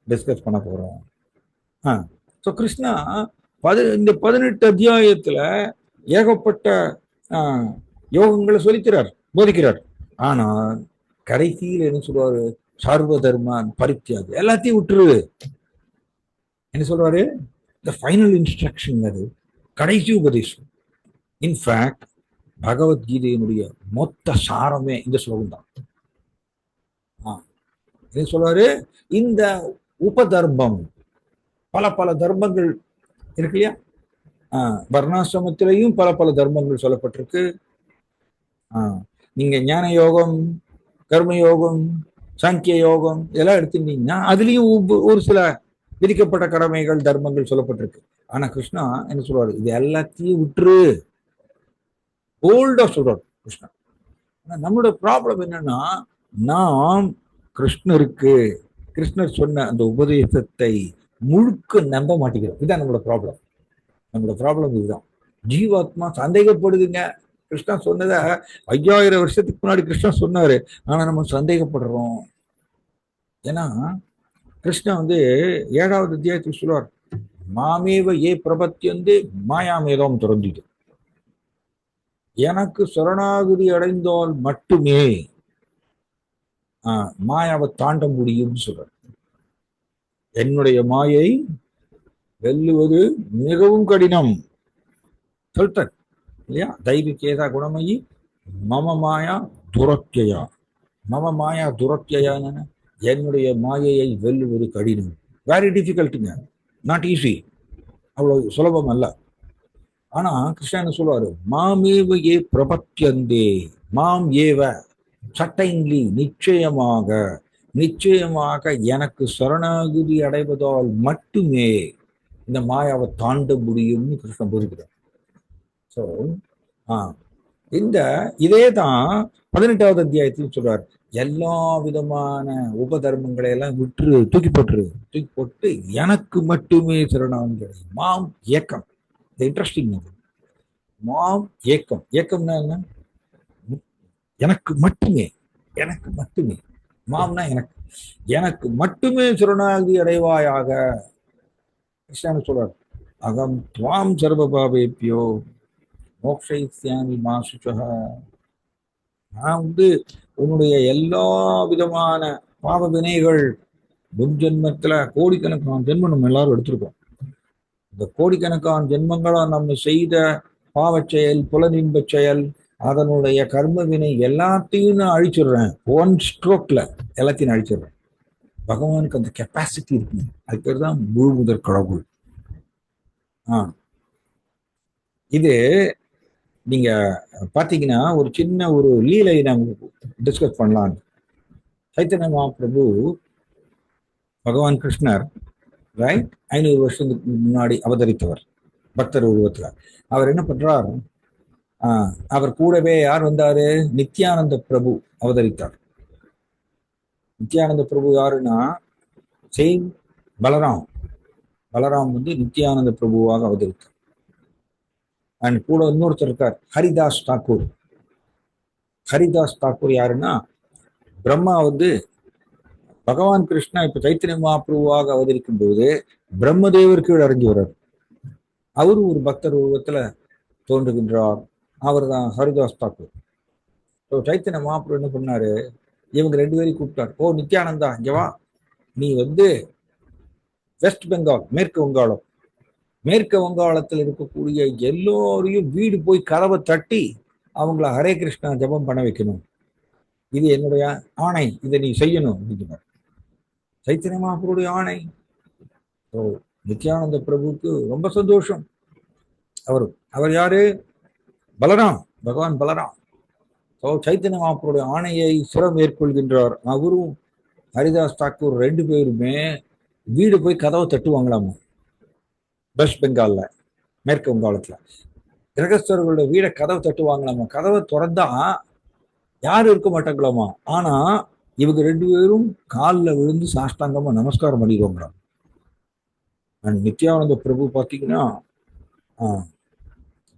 டிஸ்கஸ் பண்ண போறோம். ஸோ கிருஷ்ணா இந்த 18 அத்தியாயத்துல ஏகப்பட்ட யோகங்களை சொல்லிக்கிறார், போதிக்கிறார். ஆனா கடைசியில் என்ன சொல்றாரு? சர்வ தர்மான் பரித்தியாஜ்ய, எல்லாத்தையும் விட்டுரு. என்ன சொல்றாரு? இந்த ஃபைனல் இன்ஸ்ட்ரக்ஷன், அது கடைசி உபதேசம். இன்ஃபேக்ட் பகவத்கீதையினுடைய மொத்த சாரமே இந்த ஸ்லோகம் தான். என்ன சொல்றாரு? இந்த உபதர்மம், பல பல தர்மங்கள் இருக்கு இல்லையா? வர்ணாசிரமத்திலையும் பல பல தர்மங்கள் சொல்லப்பட்டிருக்கு. நீங்க ஞான யோகம், கர்ம யோகம், சாங்கிய யோகம் இதெல்லாம் எடுத்துட்டீங்கன்னா அதுலயும் ஒரு சில விதிக்கப்பட்ட கடமைகள், தர்மங்கள் சொல்லப்பட்டிருக்கு. ஆனா கிருஷ்ணா என்ன சொல்றாரு? இது எல்லாத்தையும் விட்டுரு, போல்டா சொல்றாரு கிருஷ்ணா. நம்மளோட ப்ராப்ளம் என்னன்னா, நாம் கிருஷ்ணருக்கு கிருஷ்ணர் சொன்ன அந்த உபதேசத்தை முழுக்க நம்ப மாட்டேங்கிறோம். இதுதான் நம்மளோட ப்ராப்ளம். நம்மளோட ப்ராப்ளம் இதுதான். ஜீவாத்மா சந்தேகப்படுதுங்க. கிருஷ்ணா சொன்னதை 5000 வருஷத்துக்கு முன்னாடி கிருஷ்ணா சொன்னாரு. ஆனா நம்ம சந்தேகப்படுறோம். ஏன்னா கிருஷ்ணா 7வது அத்தியாயத்தில் சொல்லுவார், மாமேவ ஏ பிரபத்தியந்து மாயாமேதம் திறந்திது. எனக்கு சரணாகுதி அடைந்தால் மட்டுமே மாயாவை தாண்ட முடியும்னு சொல்றார். என்னுடைய மாயை வெல்லுவது மிகவும் கடினம் சொல்லிட்டார் இல்லையா? தைவிகேதா குணமயி மம மாயா துரத்தியா. மம மாயா துரத்தியா என்னுடைய மாயையை வெல்லுவது கடினம். வெரி டிஃபிகல்ட்டுங்க, நாட் ஈஸி, அவ்வளவு சுலபம் அல்ல. ஆனா கிருஷ்ணா என்ன சொல்லுவாரு, மாமேவ ஏ பிரபத்தியந்தே, மாம் ஏவ சட்டைன்லி, நிச்சயமாக நிச்சயமாக எனக்கு சரணாகுதி அடைவதால் மட்டுமே இந்த மாயாவை தாண்ட முடியும்னு கிருஷ்ணன் போதிக்கிறார். ஸோ இந்த இதே தான் 18வது அத்தியாயத்தில் சொல்றார், எல்லா விதமான உபதர்மங்களை எல்லாம் விட்டு தூக்கி போட்டு எனக்கு மட்டுமே சரணாகுதி அடையும். மாம் ஏக்கம். இன்ட்ரெஸ்டிங். மாம் ஏக்கம். ஏக்கம்னா என்ன? எனக்கு மட்டுமே, எனக்கு மட்டுமே. மாம்னா எனக்கு, எனக்கு மட்டுமே சரணாகதி அடைவாயாக. கிருஷ்ணன் சொல்றார், அகம் துவாம் சர்வபாவேபியோ மோக்ஷயிஸ்யாமி மா சுச்சஹ. நான் உன்னுடைய எல்லா விதமான பாவ வினைகள் முன் ஜென்மத்துல கோடிக்கணக்கான ஜென்மம் நம்ம எல்லாரும் எடுத்திருக்கோம். இந்த கோடிக்கணக்கான ஜென்மங்களா நம்ம செய்த பாவச் செயல், புலனின்ப செயல், அதனுடைய கர்ம வினை எல்லாத்தையும் நான் அழிச்சிடுறேன். ஒன் ஸ்ட்ரோக்ல எல்லாத்தையும் அழிச்சிடுறேன். பகவானுக்கு அந்த கெப்பாசிட்டி இருக்கு. அது பேர் தான் முழு முதற் கடவுள். இது நீங்க பாத்தீங்கன்னா ஒரு சின்ன ஒரு லீலை நம்ம டிஸ்கஸ் பண்ணலாம். சைத்தன்ய மகாபிரபு பகவான் கிருஷ்ணர் ரைட் 500 வருஷத்துக்கு முன்னாடி அவதரித்தவர் பக்தர் உருவத்துல. அவர் என்ன பண்றார், அவர் கூடவே யார் வந்தாரு, நித்யானந்த பிரபு அவதரித்தார். நித்யானந்த பிரபு யாருன்னா செயின் பலராம். பலராம் நித்யானந்த பிரபுவாக அவதரித்தார். அண்ட் கூட இன்னொருத்தர் இருக்கார், ஹரிதாஸ் தாக்கூர். ஹரிதாஸ் தாக்கூர் யாருன்னா, பிரம்மா பகவான் கிருஷ்ணா இப்ப சைத்தன்ய மகாபிரபுவாக அவதரிக்கும் போது பிரம்மதேவர் கீழ் இறங்கி வர்றார். அவரு ஒரு பக்தர் உருவத்துல தோன்றுகின்றார். அவர் தான் ஹரிதாஸ் தாக்கூர். சைத்தன்ய மகாபிரபு என்ன பண்ணாரு, இவங்க 2 பேரையும் கூப்பிட்டார். ஓ நித்யானந்தா, இங்க வா. நீ வெஸ்ட் பெங்கால், மேற்கு வங்காளம், மேற்கு வங்காளத்தில் இருக்கக்கூடிய எல்லோரையும் வீடு போய் கதவை தட்டி அவங்கள ஹரே கிருஷ்ணா ஜபம் பண்ண வைக்கணும். இது என்னுடைய ஆணை, இதை நீ செய்யணும் அப்படிங்கிறார். சைத்தன்ய மகாபிரபுடைய ஆணை. நித்யானந்த பிரபுக்கு ரொம்ப சந்தோஷம். அவர் யாரு, பலராம், பகவான் பலராம். சைத்தன்ய மகாபிரபுடைய ஆணையை சிரம் மேற்கொள்கின்றார். அவரும் ஹரிதாஸ் தாக்கூர் 2 பேருமே வீடு போய் கதவை தட்டுவாங்களாமா. வெஸ்ட் பெங்கால்ல, மேற்கு வங்காளத்துல கிரகஸ்தர்களுடைய வீடை கதவை தட்டுவாங்களாமா. கதவை திறந்தா யாரும் இருக்க மாட்டாங்களாமா. ஆனா இவங்க 2 பேரும் காலில் விழுந்து சாஷ்டாங்கமா நமஸ்காரம் பண்ணிடுவாங்களாம். நித்யானந்த பிரபு பார்த்தீங்கன்னா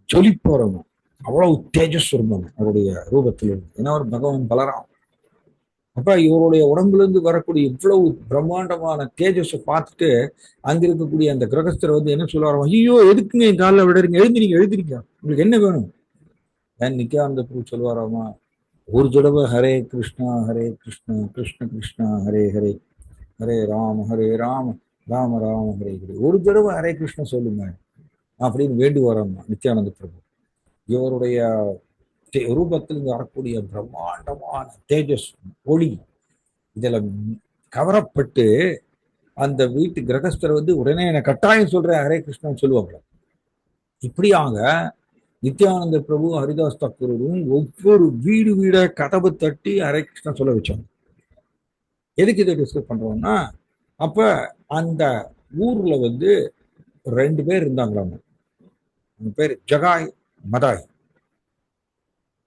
ஜொலிப்போறவங்க, அவ்வளவு தேஜஸ் இருந்தவங்க அவருடைய ரூபத்தில் இருந்து. ஏன்னா அவர் பகவான் பலராம். அப்ப இவருடைய உடம்புல இருந்து வரக்கூடிய இவ்வளவு பிரம்மாண்டமான தேஜஸை பார்த்துட்டு அங்க இருக்கக்கூடிய அந்த கிரகஸ்தர் என்ன சொல்லுவாரோ, ஐயோ எதுக்குங்க என் காலில் விடுறீங்க, எழுந்திரிங்க, உங்களுக்கு என்ன வேணும். நித்யானந்த பிரபு சொல்லுவாராமா, ஒரு தடவை ஹரே கிருஷ்ணா கிருஷ்ண கிருஷ்ணா ஹரே ஹரே, ஹரே ராம ராம ராம ஹரே ஹரே, ஒரு தடவை ஹரே கிருஷ்ணா சொல்லுங்க அப்படின்னு வேண்டி வரோம் நித்யானந்த பிரபு. இவருடைய ரூபத்தில் வரக்கூடிய பிரம்மாண்டமான தேஜஸ் ஒளி இதுல கவரப்பட்டு அந்த வீட்டு கிரகஸ்தர் உடனே என்ன கட்டாயம் சொல்றேன் ஹரே கிருஷ்ணன் சொல்லுவாங்க. இப்படியாக நித்யானந்த பிரபு ஹரிதாஸ் தாக்கூரும் ஒவ்வொரு வீட கதவு தட்டி ஹரே கிருஷ்ணா சொல்ல வச்சாங்க. எதுக்கு இதை டிஸ்கஸ் பண்றோம்னா, அப்ப அந்த ஊர்ல 2 பேர் இருந்தாங்களாம். பேர் ஜகாய் மதாய்.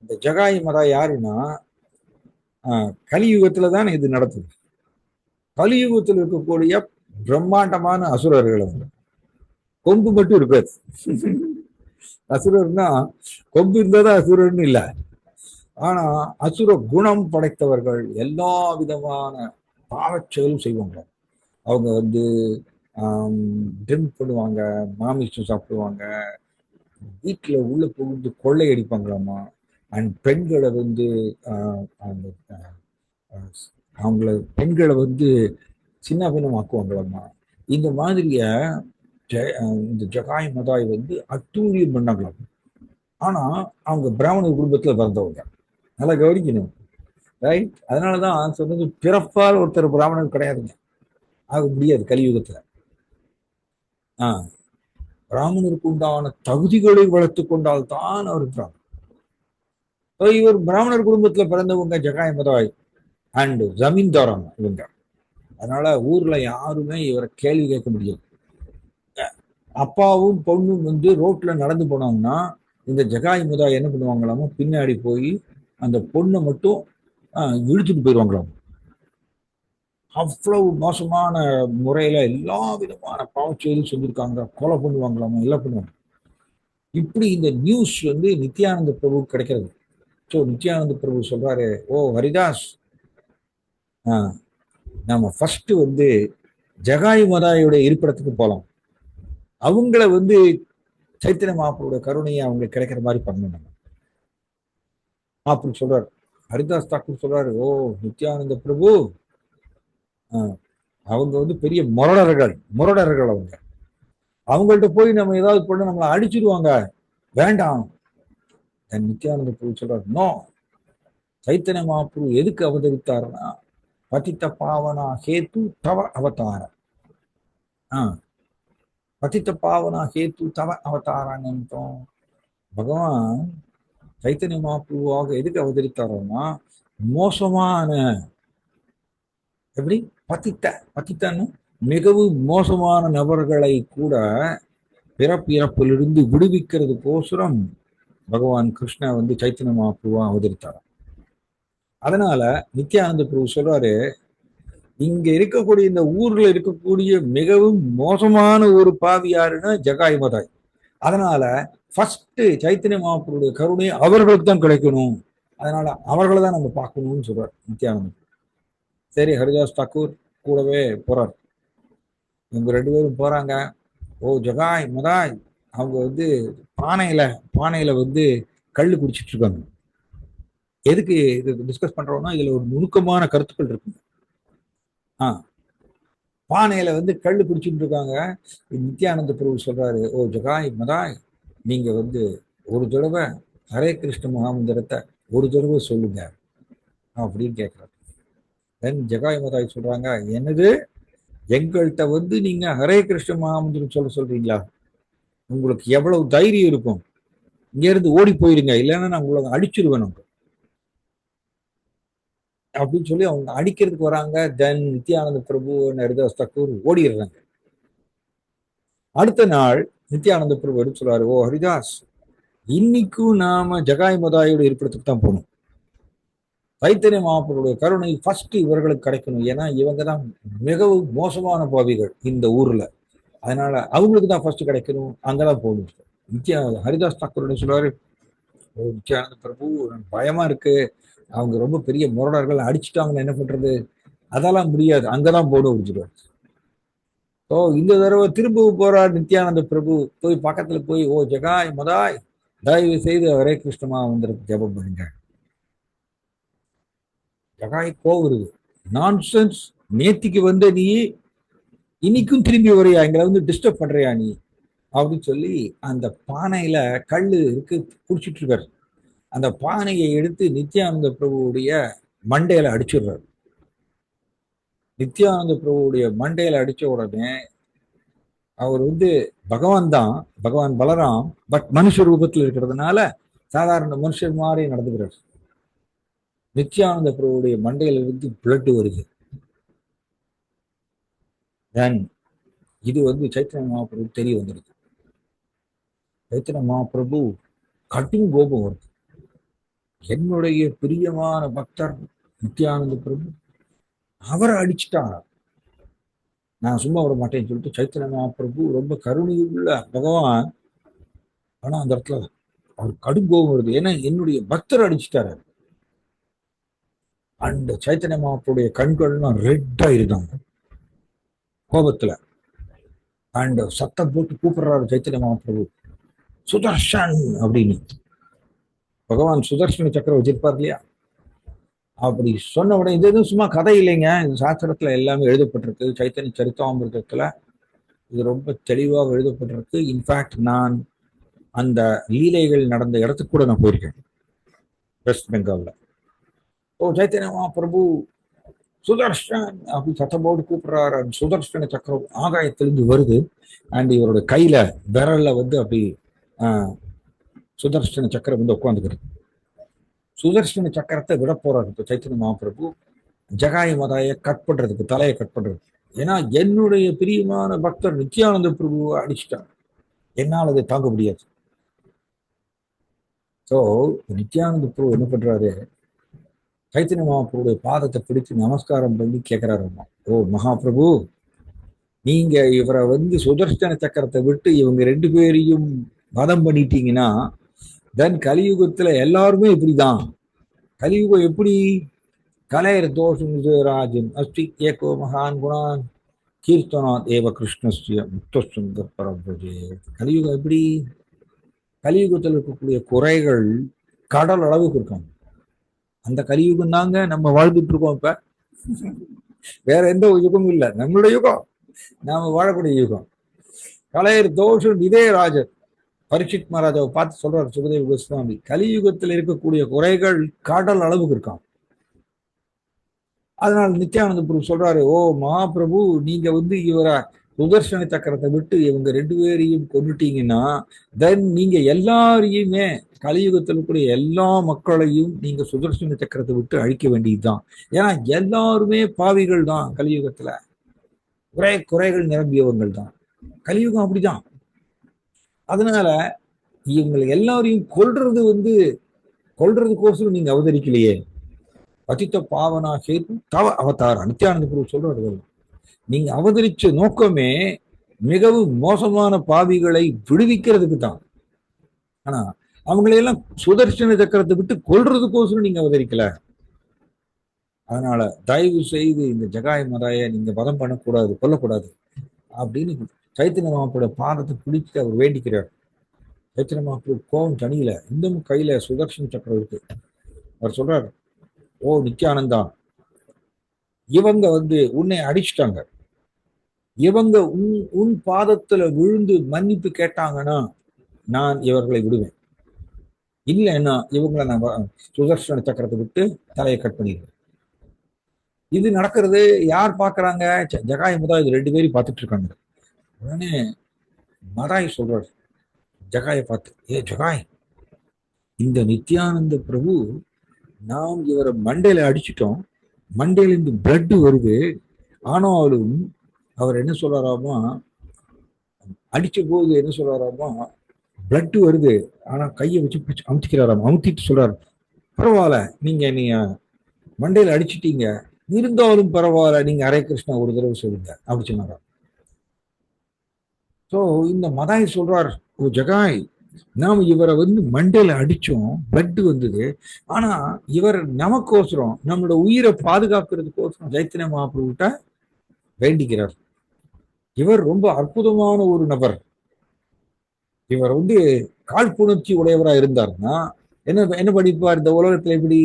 இந்த ஜகாய் மதாய் யாருன்னா, கலியுகத்துல தான் இது நடக்குது. கலியுகத்தில் இருக்கக்கூடிய பிரம்மாண்டமான அசுரர்கள் அவங்க. கொம்பு மட்டும் இருக்காது. அசுரர்னா கொம்பு இருந்தாதான் அசுரர்னு இல்லை. ஆனா அசுர குணம் படைத்தவர்கள், எல்லா விதமான பாவச்செயலும் செய்வாங்க. அவங்க வந்து ட்ரிங்க் பண்ணுவாங்க, மாமிசம் சாப்பிடுவாங்க, வீட்டில் உள்ள புகுந்து கொள்ளையடிப்பாங்களாமா. அண்ட் பெண்களை வந்து அவங்க அவங்கள பெண்களை வந்து சின்ன பின்னமாக்குவாங்களாமா. இந்த மாதிரிய இந்த ஜகாய் மதாய் வந்து அட்டூழியம் பண்ணாங்களாம். ஆனா அவங்க பிராமணர் குடும்பத்துல பிறந்தவங்க. நல்லா கவனிக்கணும், ரைட்? அதனாலதான் சொன்னது, பிறப்பால் ஒருத்தர் பிராமணர் கிடையாதுங்க, ஆக முடியாது கலியுகத்துல. பிராமணருக்கு உண்டான தகுதிகளை வளர்த்து கொண்டால் தான் அவர் பிராமணர். இவர் பிராமணர் குடும்பத்துல பிறந்தவங்க ஜகாய் மதாய் அண்ட் ஜமீன்தாராங்க இவங்க. அதனால ஊர்ல யாருமே இவரை கேள்வி கேட்க முடியாது. அப்பாவும் பொண்ணும் வந்து ரோட்ல நடந்து போனாங்கன்னா இந்த ஜகாய் மதாய் என்ன பண்ணுவாங்களாமோ, பின்னாடி போய் அந்த பொண்ணை மட்டும் இழுத்துட்டு போயிடுவாங்களாம். அவ்வளவு மோசமான முறையில எல்லா விதமான பாவச்செயலும் செஞ்சிருக்காங்க. கொலை பண்ணுவாங்களாமா, எல்லாம் பண்ணுவாங்க. இப்படி இந்த நியூஸ் வந்து நித்யானந்த பிரபு கிடைக்கிறது. ஸோ நித்யானந்த பிரபு சொல்றாரு, ஓ ஹரிதாஸ், நாம ஃபர்ஸ்ட் வந்து ஜகாய் மதாயோட இருப்பிடத்துக்கு போகலாம். அவங்கள வந்து சைத்தன்ய மகாபுரோட கருணையை அவங்களுக்கு கிடைக்கிற மாதிரி பண்ணணும் அப்படின்னு சொல்றாரு. ஹரிதாஸ் தாக்கூர் சொல்றாரு, ஓ நித்யானந்த பிரபு, அவங்க வந்து பெரிய முரடர்கள் அவங்க. அவங்கள்ட்ட போய் நம்ம ஏதாவது பண்ண நம்மளை அடிச்சிடுவாங்க, வேண்டாம். நித்யானந்த பிரபு சொல்றாரு, நோ, சைத்தன்ய மகாபுரு எதுக்கு அவதரித்தாருன்னா பதித்த பாவனா ஹேத்து தவ அவதார. பதித்த பாவனா ஹேத்து தவ அவதாரான்னு பகவான் சைத்தன்ய மகாபுருவாக எதுக்கு அவதரித்தாரோன்னா, மோசமான, எப்படி பதித்தன்னு மிகவும் மோசமான நபர்களை கூட பிறப்பிலிருந்து விடுவிக்கிறதுக்கோசரம் பகவான் கிருஷ்ணா வந்து சைத்தன்ய மகாபுருவா அவதரித்தார். அதனால நித்யானந்த பிரபு சொல்றாரு, இங்க இருக்கக்கூடிய இந்த ஊர்ல இருக்கக்கூடிய மிகவும் மோசமான ஒரு பாவி யாருன்னா ஜகாய் மதாய். அதனால ஃபர்ஸ்ட் சைத்தன்ய மகாபுருடைய கருணை அவர்களுக்கு தான் கிடைக்கணும், அதனால அவர்களை தான் நம்ம பார்க்கணும்னு சொல்றாரு நித்யானந்த. சரி, ஹரிதாஸ் தாக்கூர் கூடவே போறார். இவங்க 2 பேரும் போறாங்க. ஓ ஜகாய் மதாய், அவங்க வந்து பானையில வந்து கல்லு குடிச்சிட்டு இருக்காங்க. எதுக்கு இது டிஸ்கஸ் பண்றோம்னா, இதுல ஒரு நுணுக்கமான கருத்துக்கள் இருக்கு. பானையில வந்து கல்லு குடிச்சுட்டு இருக்காங்க. நித்யானந்த பிரபு சொல்றாரு, ஓ ஜகாய் மதாய், நீங்க வந்து ஒரு தடவை ஹரே கிருஷ்ண மகாமந்திரத்தை ஒரு தடவை சொல்லுங்க அப்படின்னு கேட்கிறாரு. தென் ஜகாய் மதாய் சொல்றாங்க, என்னது, எங்கள்கிட்ட வந்து நீங்க ஹரே கிருஷ்ண மகாமந்திரம் சொல்றீங்களா? உங்களுக்கு எவ்வளவு தைரியம் இருக்கும், இங்க இருந்து ஓடி போயிருங்க, இல்லைன்னா நான் உங்களை அடிச்சிருவேன் அப்படின்னு சொல்லி அவங்க அடிக்கிறதுக்கு வராங்க. தென் நித்யானந்த பிரபு ஹரிதாஸ் தாக்கூர் ஓடிடுறாங்க. அடுத்த நாள் நித்யானந்த பிரபு எடுத்து சொல்றாரு, ஓ ஹரிதாஸ், இன்னைக்கும் நாம ஜகாய் மதாயோட இருப்பிடத்துக்கு தான் போகணும். சைத்தன்ய மகாபுருடைய கருணை ஃபர்ஸ்ட் இவர்களுக்கு கிடைக்கணும், ஏன்னா இவங்க தான் மிகவும் மோசமான பாவிகள் இந்த ஊர்ல, அதனால அவங்களுக்கு தான் ஃபர்ஸ்ட் கிடைக்கணும், அங்கதான் போகணும். ஹரிதாஸ் தாக்கூர் சொல்றாரு, ஓ நித்யானந்த பிரபு, பயமா இருக்கு, அவங்க ரொம்ப பெரிய முரடர்கள், அடிச்சுட்டாங்கன்னு என்ன பண்றது, அதெல்லாம் முடியாது, அங்கதான் போகணும் அப்படின்னு. ஓ இந்த தடவை திரும்பவும் போறார் நித்யானந்த பிரபு. போய் பக்கத்துல போய், ஓ ஜகாய் மதாய், தயவு செய்து ஹரே கிருஷ்ணமா வந்து ஜபம் பண்ணுங்க. ஜகாய் கோவருது, நான்சென்ஸ், நேத்திக்கு வந்த நீ இன்னைக்கும் திரும்பி வரையா, எங்களை வந்து டிஸ்டர்ப் பண்றியா நீ அப்படின்னு சொல்லி அந்த பானையில கல்லு இருக்கு குடிச்சிட்டு இருக்காரு. அந்த பானையை எடுத்து நித்யானந்த பிரபுவுடைய மண்டையில அடிச்சிடுறாரு. நித்யானந்த பிரபுவுடைய மண்டையில அடிச்ச உடனே அவர் வந்து பகவான் தான், பகவான் பலராம், பட் மனுஷ ரூபத்தில் இருக்கிறதுனால சாதாரண மனுஷர் மாதிரி நடந்துக்கிறார். நித்யானந்த பிரபுடைய மண்டையில இருந்து பிளட் வருது. தென் இது வந்து சைத்தன்ய மகாபிரபு தெரிய வந்துடுது. சைத்தன்ய மகாபிரபு கடும் கோபம் வருது. என்னுடைய பிரியமான பக்தர் நித்யானந்த பிரபு, அவரை அடிச்சுட்டாங்க, நான் சும்மா விட மாட்டேன்னு சொல்லிட்டு சைத்தன்ய மகாபிரபு ரொம்ப கருணையுள்ள பகவான். ஆனா அந்த இடத்துல அவர் கடும் கோபம் வருது. ஏன்னா என்னுடைய பக்தர் அடிச்சுட்டாரு. அந்த சைத்தன்ய மகாபுடைய கண்கள்லாம் ரெட் ஆயிருந்தாங்க கோபத்துல. அண்ட் சத்தம் போட்டு கூப்பிடுறாரு சைத்தன்ய மகாபிரபு, சுதர்ஷன் அப்படின்னு. பகவான் சுதர்ஷன சக்கரம் வச்சிருப்பார் இல்லையா? அப்படி சொன்ன உடனே இது எதுவும் சும்மா கதை இல்லைங்க, இந்த சாஸ்திரத்துல எல்லாமே எழுதப்பட்டிருக்கு. சைத்தன்ய சரித்தாமிர்தத்துல இது ரொம்ப தெளிவாக எழுதப்பட்டிருக்கு. இன்ஃபேக்ட் நான் அந்த லீலைகள் நடந்த இடத்துக்கு கூட நான் போயிருக்கேன், வெஸ்ட் பெங்கால்ல. ஓ சைத்தன்ய மகாபிரபு சுதர்ஷன் அப்படி சத்தம்போடு கூப்பிடுறாரு. சுதர்ஷன சக்கரம் ஆகாயத்திலிருந்து வருது. அண்ட் இவரோட கையில விரல்ல வந்து அப்படி சுதர்ஷன சக்கரம் வந்து உட்காந்துக்கிறது. சுதர்ஷன சக்கரத்தை விட போறாரு இப்போ சைத்தன்ய மகாபிரபு, ஜகாய மதாய கட் பண்றதுக்கு, தலையை கட் பண்றது. ஏன்னா என்னுடைய பிரியமான பக்தர் நித்யானந்த பிரபுவை அடிச்சுட்டாங்க, என்னால் அதை தாங்க முடியாது. ஸோ நித்யானந்த பிரபு என்ன பண்றாரு, சைத்தன்ய மகாபிரபுடைய பாதத்தை பிடிச்சு நமஸ்காரம் பண்ணி கேட்கிறாரு, ஓ மகாபிரபு, நீங்க இவரை வந்து சுதர்ஷன சக்கரத்தை விட்டு இவங்க ரெண்டு பேரையும் வதம் பண்ணிட்டீங்கன்னா தென் கலியுகத்துல எல்லாருமே இப்படிதான். கலியுகம் எப்படி? கலையர் தோஷம் ராஜன் அஸ்தி ஏகோ மகான் குணான் கீர்த்தனாத் ஏவ கிருஷ்ணஸ்ய முக்தசுந்தர் பரம்பஜே. கலியுகம் எப்படி? கலியுகத்தில் இருக்கக்கூடிய குறைகள் கடல் அளவுக்கு இருக்காங்க. அந்த கலியுகம் தாங்க நம்ம வாழ்ந்துட்டு இருக்கோம் இப்ப. வேற எந்த யுகமும் இல்லை, நம்மளுடைய யுகம், நாம வாழக்கூடிய யுகம். கலையர் தோஷம் இதே ராஜர் பரீட்சித் மகாராஜாவை பார்த்து சொல்றாரு சுகதேவ கோஸ்வாமி, கலியுகத்தில் இருக்கக்கூடிய குறைகள் கடல் அளவுக்கு இருக்கான். அதனால நித்யானந்த பிரபு சொல்றாரு, ஓ மகாபிரபு, நீங்க வந்து இவரை சுதர்ஷன சக்கரத்தை விட்டு இவங்க ரெண்டு பேரையும் கொண்டுட்டீங்கன்னா தென் நீங்க எல்லாரையுமே, கலியுகத்தில் இருக்கக்கூடிய எல்லா மக்களையும் நீங்க சுதர்ஷன சக்கரத்தை விட்டு அழிக்க வேண்டியதுதான். ஏன்னா எல்லாருமே பாவிகள் தான், கலியுகத்துல குறைகள் நிரம்பியவங்கள் தான். கலியுகம் அப்படிதான். அதனால இவங்களை எல்லாரையும் கொல்றது வந்து கொல்றதுக்கோசரம் நீங்க அவதரிக்கலையே. பதித்த பாவனா சேது தவ அவதார நித்யானந்த பிரபு சொல்றாரு, நீங்க அவதரிச்ச நோக்கமே மிகவும் மோசமான பாவிகளை விடுவிக்கிறதுக்கு தான். ஆனா அவங்களையெல்லாம் சுதர்ஷன சக்கரத்தை விட்டு கொல்றதுக்கோசரம் நீங்க அவதரிக்கல. அதனால தயவு செய்து இந்த ஜகாய மதாய நீங்க வதம் பண்ணக்கூடாது, கொல்லக்கூடாது அப்படின்னு சைத்தன்ய மகாபிரபுடைய பாதத்தை பிடிச்சிட்டு அவர் வேண்டிக்கிறார். சைத்தன்ய மகாபிரபு கோபம் தனியில, இன்னும் கையில சுதர்ஷன சக்கரம் இருக்கு. அவர் சொல்றாரு, ஓ நித்யானந்தா, இவங்க வந்து உன்னை அடிச்சுட்டாங்க, இவங்க உன் பாதத்துல விழுந்து மன்னிப்பு கேட்டாங்கன்னா நான் இவர்களை விடுவேன், இல்லைன்னா இவங்களை நான் சுதர்ஷன சக்கரத்தை விட்டு தலையை கட் பண்ணிடுவேன். இது நடக்கிறது யார் பாக்குறாங்க? ஜகாய் மதாய் இது ரெண்டு பேரும் பார்த்துட்டு இருக்காங்க. உடனே மதாய் சொல்றாரு ஜகாயை பார்த்து, ஏ ஜகாய், இந்த நித்யானந்த பிரபு நாம் இவரை மண்டையில அடிச்சிட்டோம், மண்டையிலிருந்து பிளட் வருது, ஆனாலும் அவர் என்ன சொல்றாராமா, அடிச்ச போது என்ன சொல்றாராமா, பிளட் வருது, ஆனா கையை வச்சு அமுத்திக்கிறாராம். அமுத்திட்டு சொல்றாரு, பரவாயில்ல, நீங்க மண்டையில அடிச்சிட்டீங்க, இருந்தாலும் பரவாயில்ல, நீங்க ஹரே கிருஷ்ணா ஒரு தடவை சொல்லுங்க அப்படி சொன்னாராம். ஸோ இந்த மதாய் சொல்றார், ஓ ஜகாய், நாம் இவரை வந்து மண்டையில அடிச்சோம், பிளட் வந்தது, ஆனா இவர் நமக்கோசரம், நம்மளோட உயிரை பாதுகாக்கிறதுக்கோசரம் சைத்தன்ய மகாபிரபுட்ட வேண்டிக்கிறார். இவர் ரொம்ப அற்புதமான ஒரு நபர். இவர் வந்து காழ்ப்புணர்ச்சி உடையவரா இருந்தாருன்னா என்ன என்ன படிப்பார் இந்த உலகத்துல? எப்படி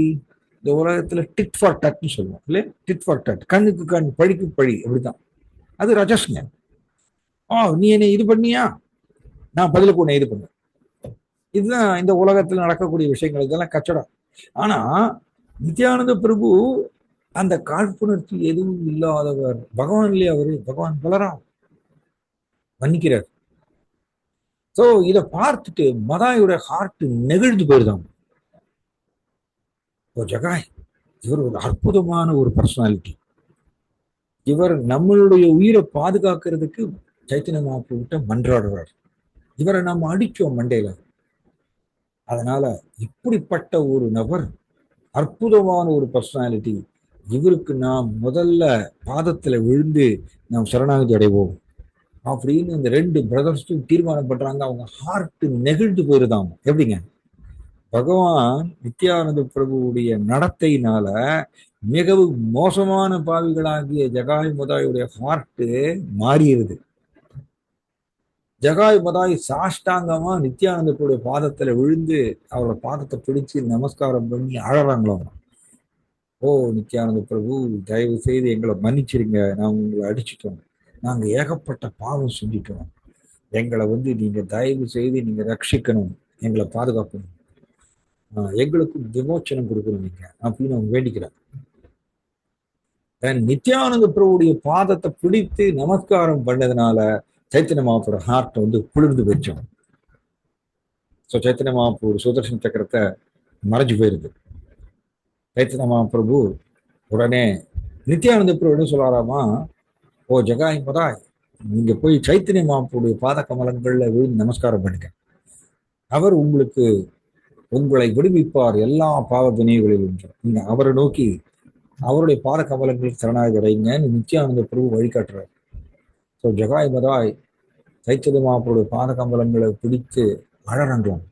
இந்த உலகத்துல டிட் ஃபார் டட்னு சொல்லுவோம் இல்லையா? டிட் ஃபார் டட், கண்ணுக்கு கண் பழிக்கு பழி, அப்படிதான். அது ரஜஸ்ங்க. நீ என்ன இது பண்ணியா, நான் பதிலுக்கு உன்னை இது பண்ண. இதுதான் இந்த உலகத்துல நடக்கக்கூடிய விஷயங்கள், இதெல்லாம் கச்சடம். ஆனா நித்யானந்த பிரபு அந்த காழ்ப்புணர்ச்சி எதுவும் இல்லாதவர். பகவான் இல்லையா அவரு? பகவான் பலராம் மன்னிக்கிறார். ஸோ இதை பார்த்துட்டு மதாயோட ஹார்ட் நெகிழ்ந்து போயிருந்தாங்க. ஜகாய், இவர் ஒரு அற்புதமான ஒரு பர்சனாலிட்டி. இவர் நம்மளுடைய உயிரை பாதுகாக்கிறதுக்கு சைத்தன்ய மகாபிரபுட்ட மன்றாடுறார். இவரை நம்ம அடிச்சோம் மண்டையில. அதனால இப்படிப்பட்ட ஒரு நபர், அற்புதமான ஒரு பர்சனாலிட்டி, இவருக்கு நாம் முதல்ல பாதத்துல விழுந்து நாம் சரணாகதி அடைவோம் அப்படின்னு இந்த ரெண்டு பிரதர்ஸும் தீர்மானம் பண்றாங்க. அவங்க ஹார்ட் நெகிழ்ந்து போயிருதாம். எப்படிங்க? பகவான் நித்யானந்த பிரபுவுடைய நடத்தையினால மிகவும் மோசமான பாவிகளாகிய ஜகாய் முதாயுடைய ஹார்ட் மாறிடுது. ஜகாய் மதாய் சாஷ்டாங்கமா நித்யானந்தத்துடைய பாதத்துல விழுந்து அவரோட பாதத்தை பிடிச்சு நமஸ்காரம் பண்ணி அழறாங்களாம். ஓ நித்யானந்த பிரபு, தயவு செய்து எங்களை மன்னிச்சிருங்க, நாங்க உங்களை அடிச்சிட்டோம், நாங்க ஏகப்பட்ட பாவம் செஞ்சிட்டோம், எங்களை நீங்க தயவு செய்து நீங்க ரட்சிக்கணும், எங்களை பாதுகாக்கணும், எங்களுக்கு விமோச்சனம் கொடுக்கணும் நீங்க அப்படின்னு அவங்க வேண்டிக்கிறார். நித்யானந்த பிரபுடைய பாதத்தை பிடித்து நமஸ்காரம் பண்ணதுனால சைத்தன்ய மகாபுரோட ஹார்ட் குளிர்ந்து வச்சோம். ஸோ சைத்தன்ய மகாபுரு சுதர்சன சக்கரத்தை மறைஞ்சு போயிருது. சைத்தன்ய மகாபிரபு உடனே நித்யானந்த பிரபு சொல்றாராமா, ஓ ஜகாய் மதாய், நீங்க போய் சைத்தன்ய மகாபுருடைய பாத கமலங்கள்ல விழுந்து நமஸ்காரம் பண்ணுங்க, அவர் உங்களை விடுவிப்பார் எல்லா பாவ வினைகளிலும். நீங்க அவரை நோக்கி அவருடைய பாத கமலங்களுக்கு சரணாகி அடைங்கன்னு நித்யானந்த பிரபு வழிகாட்டுறார். ஸோ ஜகாய் மதாய் சைத்தன்ய மகாபுருடைய பாத கமலங்களை பிடித்து அழறங்கலாம்,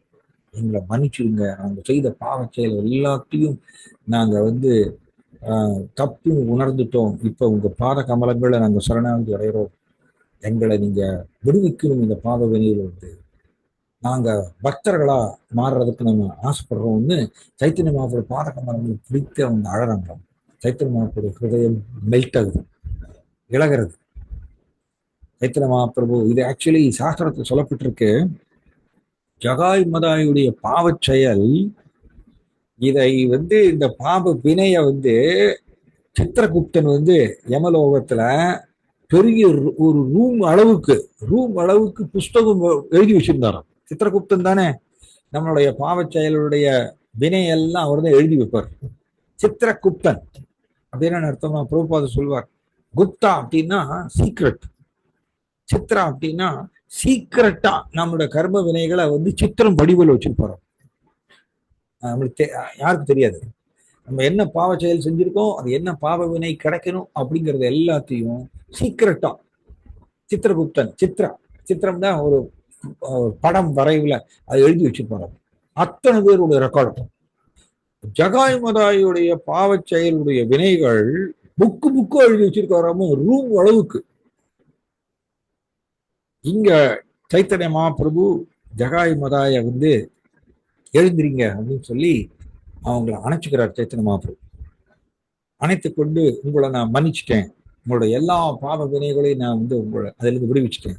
எங்களை மன்னிச்சிடுங்க, நாங்கள் செய்த பாவ செயல் எல்லாத்தையும் நாங்கள் தப்புன்னு உணர்ந்துட்டோம், இப்போ உங்கள் பாத கமலங்களை நாங்கள் சரணாகதி அடைகிறோம், எங்களை நீங்கள் விடுவிக்கணும், இந்த பாவ வினையிலிருந்து நாங்கள் பக்தர்களா மாறுறதுக்கு நம்ம ஆசைப்படுறோம்னு சைத்தன்ய மகாபுரு பாத கமலங்களை பிடித்து அவங்க அழறாங்களாம். சைத்தன்ய மகாபுரு ஹிருதயம் மெல்ட் ஆகுது, இழகிறது. சைத்தன்ய மகாபிரபு, இது ஆக்சுவலி சாஸ்திரத்தில் சொல்லப்பட்டிருக்கு, ஜகாய் மதாயுடைய பாவ செயல், இதை இந்த பாப வினைய சித்திரகுப்தன் யமலோகத்துல பெரிய ஒரு ரூம் அளவுக்கு புஸ்தகம் எழுதி வச்சிருந்தாராம். சித்திரகுப்தன் தானே நம்மளுடைய பாவ செயலுடைய வினையெல்லாம் அவர் தான் எழுதி வைப்பார். சித்திரகுப்தன் அப்படின்னு அர்த்தமா பிரபுபாத சொல்வார். குப்தா அப்படின்னா சீக்ரெட், சித்ரா அப்படின்னா சீக்கிரட்டா நம்மளோட கர்ம வினைகளை சித்திரம் வடிவில் வச்சிருப்பாரு. நம்மளுக்கு யாருக்கு தெரியாது நம்ம என்ன பாவ செயல் செஞ்சிருக்கோம், அது என்ன பாவ வினை கிடைக்கணும் அப்படிங்கிறது எல்லாத்தையும் சீக்கிரட்டா சித்திரகுப்தன், சித்திரம் தான் ஒரு படம் வரைவுல அதை எழுதி வச்சிருப்பாரு. அத்தனை பேருடைய ரெக்கார்டு. ஜகாய் மதாயுடைய பாவ செயலுடைய வினைகள் புக்கு எழுதி வச்சிருக்காராம ரூம் அளவுக்கு. இங்க சைத்தன்ய மகாபிரபு ஜகாய் மதாய எழுந்திரிங்க அப்படின்னு சொல்லி அவங்கள அணைச்சுக்கிறார். சைத்தன்ய மகாபிரபு அணைத்து கொண்டு, உங்களை நான் மன்னிச்சிட்டேன், உங்களோட எல்லா பாவ வினைகளையும் நான் உங்களை அதிலிருந்து விடுவிச்சிட்டேன்,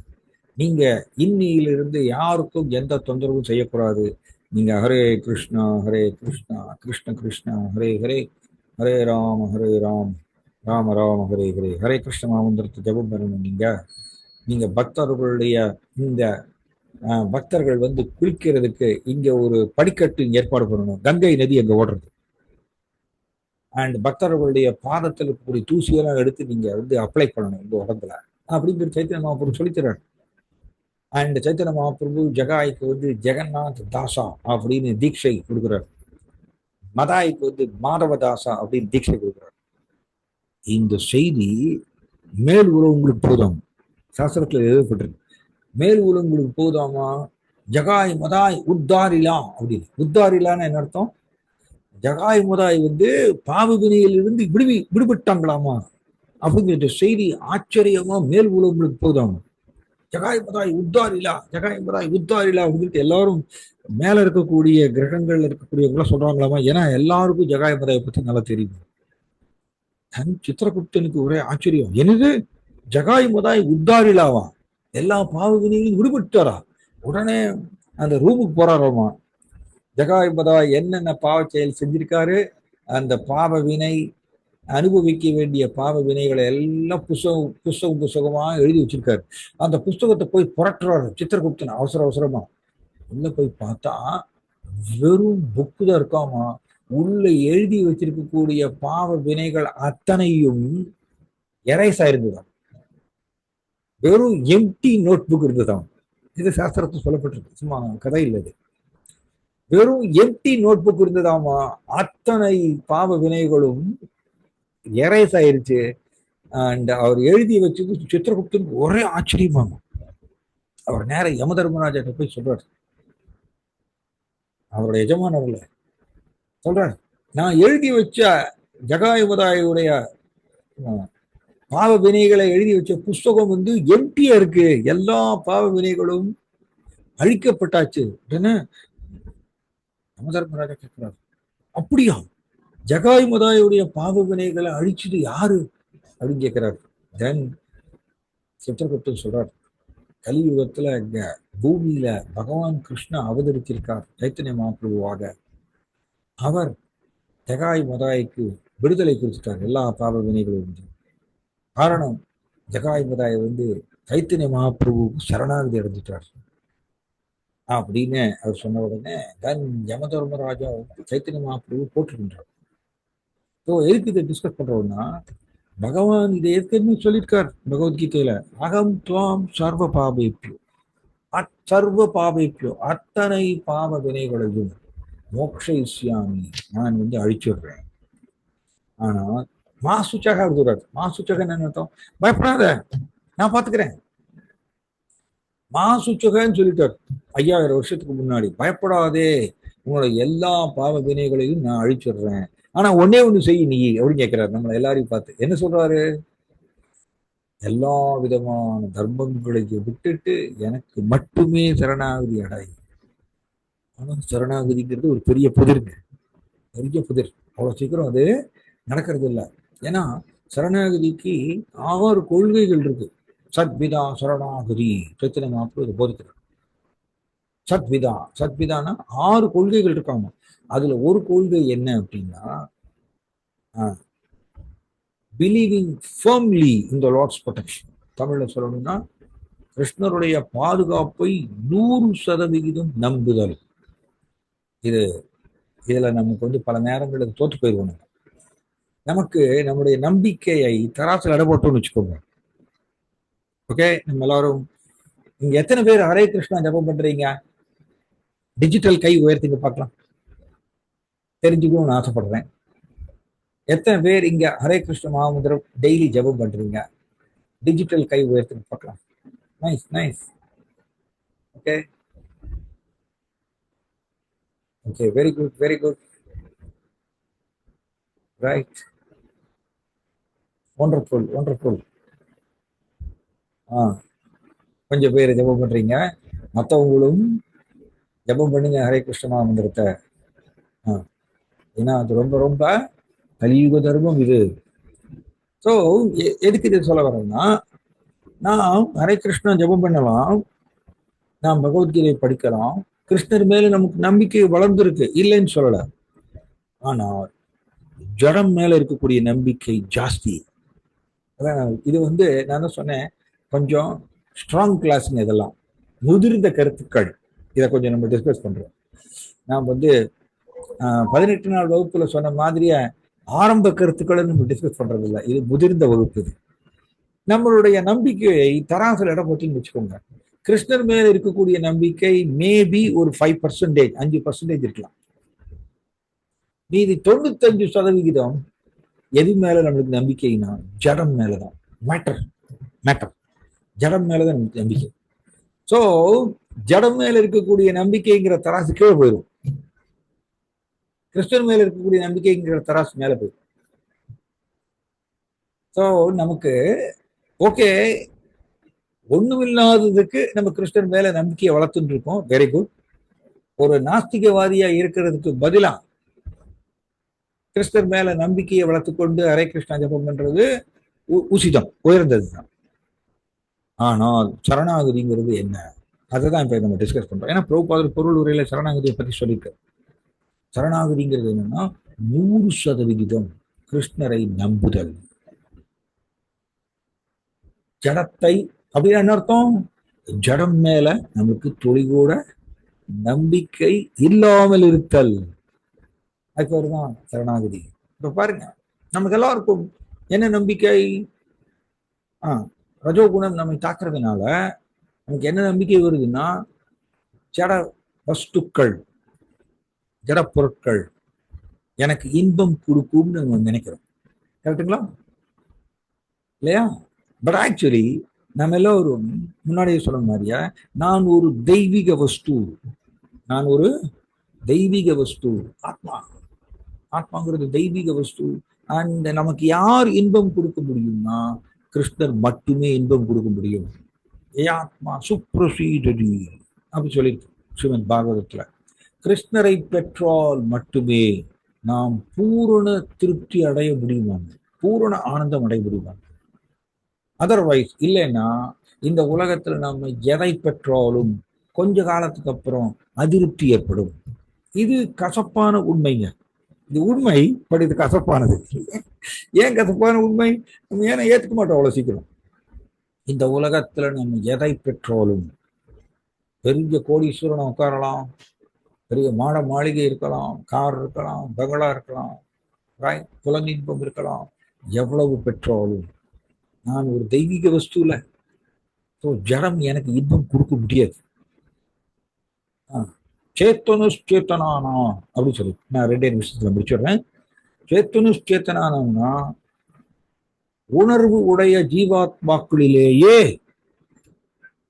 நீங்க இன்னிலிருந்து யாருக்கும் எந்த தொந்தரவும் செய்யக்கூடாது, நீங்க ஹரே கிருஷ்ணா கிருஷ்ண கிருஷ்ணா ஹரே ஹரே, ஹரே ராம் ராம ராம ஹரே ஹரே, ஹரே கிருஷ்ண மாமந்திரத்தை ஜபம் பண்ணணும். நீங்க பக்தர்களுடைய இந்த பக்தர்கள் குளிக்கிறதுக்கு இங்க ஒரு படிக்கட்டு ஏற்பாடு பண்ணணும், கங்கை நதி அங்க ஓடுறது, அண்ட் பக்தர்களுடைய பாதத்தில் இருக்கக்கூடிய தூசியெல்லாம் எடுத்து நீங்க அப்ளை பண்ணணும் இந்த உடம்புல அப்படிங்கிற சைத்தன்ய மகாபிரபு சொல்லித்தராரு. அண்ட் சைத்தன்ய மகாபிரபு ஜகாய்க்கு ஜெகநாத் தாசா அப்படின்னு தீட்சை கொடுக்குறாரு, மதாய்க்கு மாதவ தாசா அப்படின்னு தீட்சை கொடுக்குறாரு. இந்த செய்தி மேல் உறவுங்களுக்கு போதும், சாஸ்திரத்துல எழுதப்பட்டிருக்கு. மேல் உலகங்களுக்கு போதாமா, ஜகாய் மதாய் உத்தாரிலா அப்படின்னு. உத்தாரிலான்னு என்ன அர்த்தம்? ஜகாய் மதாய் பாவ வினையிலிருந்து விடுபட்டாங்களாமா அப்படிங்கிற செய்தி ஆச்சரியமா மேல் உலகங்களுக்கு போதாமா. ஜகாய் மதாய் உத்தாரிலா அப்படின்னு எல்லாரும் மேல இருக்கக்கூடிய கிரகங்கள்ல இருக்கக்கூடியவங்கள சொல்றாங்களாமா. ஏன்னா எல்லாருக்கும் ஜகாய் மதாயை பத்தி நல்லா தெரியும். சித்திரகுப்தனுக்கு ஒரே ஆச்சரியம், என்னது ஜகாய் மதாய் உத்தாரிலாவா, எல்லா பாவ வினைகளையும் விடுபட்டாரா? உடனே அந்த ரூமுக்கு போறாராமா. ஜகாய் மதாய் என்னென்ன பாவ செயல் செஞ்சிருக்காரு, அந்த பாவ வினை அனுபவிக்க வேண்டிய பாவ வினைகளை எல்லாம் புஸ்தகமா எழுதி வச்சிருக்காரு. அந்த புஸ்தகத்தை போய் புரட்டுறாரு சித்திரகுப்தன் அவசரமா. உள்ள போய் பார்த்தா வெறும் புக்கு தான் இருக்காமா. உள்ள எழுதி வச்சிருக்கக்கூடிய பாவ வினைகள் அத்தனையும் எரேஸ் ஆயிருந்துதான், வெறும் எம்டி நோட் புக் இருந்துதான். இது சாஸ்திரத்தில் சொல்லப்பட்டிருக்கு, சும்மா கதை இல்லை. இது வெறும் எம்டி நோட் புக் இருந்ததாமா. அத்தனை பாவ வினைகளும் எரேஸ் ஆயிருச்சு. அண்ட் அவர் எழுதி வச்சது சித்திரகுப்தனுக்கு ஒரே ஆச்சரியமாகும். அவர் நேரம் யம தர்மராஜாட்ட போய் சொல்றாரு, அவருடைய எஜமானர்ல சொல்றாரு, நான் எழுதி வச்ச ஜகாயுமதாயுடைய பாவ வினைகளை எழுதி வச்ச புஸ்தகம் வந்து எம்டியா இருக்கு, எல்லா பாவ வினைகளும் அழிக்கப்பட்டாச்சு. யம தர்மராஜா கேட்கிறார், அப்படியா? ஜகாயுமதாயுடைய பாவ வினைகளை அழிச்சது யாரு அப்படின்னு கேட்கிறார். தென் சித்திரகுப்தன் சொல்றார், கலியுகத்துல இங்க பூமியில பகவான் கிருஷ்ணா அவதரித்திருக்கார் சைத்தன்ய மகாபிரபுவாக. அவர் ஜகாய் மதாய்க்கு விடுதலை கொடுத்துட்டார் எல்லா பாவ வினைகளும். காரணம், ஜகாய் மதாய் வந்து சைத்தன்ய மகாபிரபுவுக்கு சரணாகதி அடைஞ்சிட்டார் அப்படின்னு அவர் சொன்ன உடனே தன் யம தர்மராஜா சைத்தன்ய மகாபிரபு போட்டுக்கின்றார். ஸோ எதுக்கு இதை டிஸ்கஸ் பண்றோம்னா, பகவான் இதை ஏற்கனவே சொல்லியிருக்கார் பகவத்கீதையில, அகம் துவாம் சர்வ பாபேப்பியோ, சர்வ பாபேப்பியோ, அத்தனை பாவ வினைகளையும் மோக்ஷயிஷ்யாமி, நான் வந்து அழிச்சிடுறேன். ஆனா மாசுச்சக சொல்றாரு. மாசுச்சகன்னு என்ன அர்த்தம்? பயப்படாத, நான் பாத்துக்கிறேன். மாசுச்சகன்னு சொல்லிட்டார் 5000 வருஷத்துக்கு முன்னாடி. பயப்படாதே, உங்களோட எல்லா பாவ வினைகளையும் நான் அழிச்சிடுறேன். ஆனா ஒன்னே ஒண்ணு செய் நீ அப்படின்னு கேட்கிறாரு நம்மளை எல்லாரையும் பார்த்து. என்ன சொல்றாரு? எல்லா விதமான தர்மங்களையும் விட்டுட்டு எனக்கு மட்டுமே சரணாகதி அடை. ஆனா சரணாகதிங்கிறது ஒரு பெரிய புதிருங்க, பெரிய புதிர். அவ்வளவு சீக்கிரம் அது நடக்கிறது இல்லை. ஏன்னா சரணாகதிக்கு 6 கொள்கைகள் இருக்கு. சத்விதா சரணாகதி சைத்தன்ய மகாபிரபு போதிக்கிறார். சத்விதா, சத்விதானா 6 கொள்கைகள் இருக்காங்க. அதுல ஒரு கொள்கை என்ன அப்படின்னா, பிலீவிங் ஃபர்ம்லி இன் த லார்ட்ஸ் ப்ரொடெக்ஷன். தமிழ்ல சொல்லணும்னா, கிருஷ்ணருடைய பாதுகாப்பை 100% நம்புதல். இதுல நமக்கு வந்து பல நேரங்களுக்கு தோற்று போயிடுவோம். நமக்கு நம்முடைய நம்பிக்கையை தராசில் எடை போட்டோம்னு வச்சுக்கோங்க. ஓகே, நம்ம எல்லாரும் இங்க எத்தனை பேர் ஹரே கிருஷ்ணா ஜபம் பண்றீங்க? டிஜிட்டல் கை உயர்த்திங்க பார்க்கலாம், தெரிஞ்சுக்கணும்னு ஆசைப்படுறேன். எத்தனை பேர் இங்க ஹரே கிருஷ்ண மகாமந்திரம் டெய்லி ஜபம் பண்றீங்க? டிஜிட்டல் கை உயர்த்திங்க பார்க்கலாம். Nice nice. Okay okay, very good very good, right, wonderful wonderful. கொஞ்சம் பேர் ஜபம் பண்றீங்க, மற்றவங்களும் ஜபம் பண்ணுங்க ஹரே கிருஷ்ண மகாமந்திரத்தை. ஏன்னா அது ரொம்ப ரொம்ப கலியுக தர்மம் இது. ஸோ எதுக்கு இது சொல்ல வரேன்னா, நாம் ஹரே கிருஷ்ணா ஜபம் பண்ணலாம், நாம் பகவத்கீதை படிக்கலாம், கிருஷ்ணர் மேல நமக்கு நம்பிக்கை வளர்ந்துருக்கு, இல்லைன்னு சொல்லல. ஆனால் ஜடம் மேல இருக்கக்கூடிய நம்பிக்கை ஜாஸ்தி. இது வந்து நான் தான் சொன்னேன், கொஞ்சம் ஸ்ட்ராங் கிளாஸ்ங்க. இதெல்லாம் முதிர்ந்த கருத்துக்கள். இதை கொஞ்சம் நம்ம டிஸ்கஸ் பண்றோம். நாம் வந்து 18 நாள் வகுப்புல சொன்ன மாதிரிய ஆரம்ப கருத்துக்களை நம்ம டிஸ்கஸ் பண்றது இல்லை. இது முதிர்ந்த வகுப்பு. இது நம்மளுடைய நம்பிக்கையை தராசில் இடம் போட்டின்னு வச்சுக்கோங்க. கிருஷ்ணர் மேல இருக்கக்கூடிய நம்பிக்கை மேபி ஒரு 5%, 5% இருக்கலாம். மீதி 95% எது மேல நம்மளுக்கு நம்பிக்கைனா ஜடம் மேலதான். மேட்டர் மேட்டர் ஜடம் மேலதான் நமக்கு நம்பிக்கை. ஸோ ஜடம் மேல இருக்கக்கூடிய நம்பிக்கைங்கிற தராசு கீழே போயிடும், கிறிஸ்தவன் மேல இருக்கக்கூடிய நம்பிக்கைங்கிற தராசு மேல போயிடும். ஸோ நமக்கு ஓகே, ஒண்ணுமில்லாததுக்கு நம்ம கிறிஸ்தவன் மேல நம்பிக்கையை வளர்த்துட்டு இருக்கோம், வெரி குட். ஒரு நாஸ்திகவாதியா இருக்கிறதுக்கு பதிலா கிறிஸ்தர் மேல நம்பிக்கையை வளர்த்துக்கொண்டு ஹரே கிருஷ்ணா ஜபம் பண்றது உசிதம், உயர்ந்தது தான். ஆனால் சரணாகதிங்கிறது என்ன, அதை தான் இப்ப நம்ம டிஸ்கஸ் பண்றோம். ஏன்னா பிரபுபாதர் பொருள் உரையில சரணாகதியை பத்தி சொல்லியிருக்காரு. சரணாகதிங்கிறது என்னன்னா 100% கிருஷ்ணரை நம்புதல். ஜடத்தை அப்படின்னு என்ன அர்த்தம்? ஜடம் மேல நமக்கு துளி கூட நம்பிக்கை இல்லாமல் இருத்தல், அதுக்கு வருதான் சரணாகதி. இப்ப பாருங்க, நமக்கு எல்லாருக்கும் என்ன நம்பிக்கை? ரஜோகுணம் நம்மை தாக்குறதுனால நமக்கு என்ன நம்பிக்கை வருதுன்னா, ஜட வஸ்துக்கள், ஜட பொருட்கள் எனக்கு இன்பம் கொடுக்கும்னு நம்ம நினைக்கிறோம். கரெக்டுங்களா? இல்லையா? பட் ஆக்சுவலி நம்ம எல்லோரும் முன்னாடியே சொன்ன மாதிரியா, நான் ஒரு தெய்வீக வஸ்து, நான் ஒரு தெய்வீக வஸ்து, ஆத்மா. ஆத்மாங்கிறது தெய்வீக வஸ்து. அண்ட் நமக்கு யார் இன்பம் கொடுக்க முடியும்னா கிருஷ்ணர் மட்டுமே இன்பம் கொடுக்க முடியும். ஏ ஆத்மா சுப்ரசீடடி அப்படி சொல்லி ஸ்ரீமத் பாகவதத்துல, கிருஷ்ணரை பெற்றால் மட்டுமே நாம் பூரண திருப்தி அடைய முடியுமா, பூரண ஆனந்தம் அடைய முடியுமா. அதர்வைஸ் இல்லைன்னா இந்த உலகத்துல நம்ம எதை பெற்றாலும் கொஞ்ச காலத்துக்கு அப்புறம் அதிருப்தி ஏற்படும். இது கசப்பான உண்மைங்க. இது உண்மை, பட் இது கசப்பானது. ஏன் கசப்பான உண்மை? நம்ம ஏன்னா ஏத்துக்க மாட்டோம் அவ்வளவு சீக்கிரம். இந்த உலகத்துல நம்ம எதை பெற்றாலும், பெரிய கோடீஸ்வரனை உட்காரலாம், பெரிய மாட மாளிகை இருக்கலாம், கார் இருக்கலாம், பங்களா இருக்கலாம், புலனின்பம் இருக்கலாம், எவ்வளவு பெற்றாலும் நான் ஒரு தெய்வீக வஸ்து இல்லை. ஸோ ஜடம் எனக்கு இன்பம் கொடுக்க முடியாது. சேத்தனுஷ்சேத்தனானா அப்படின்னு சொல்லி நான் 2 நிமிஷத்துல முடிச்சிடுறேன். சேத்தனுஷ்சேத்தனானம்னா உணர்வு உடைய ஜீவாத்மாக்களிலேயே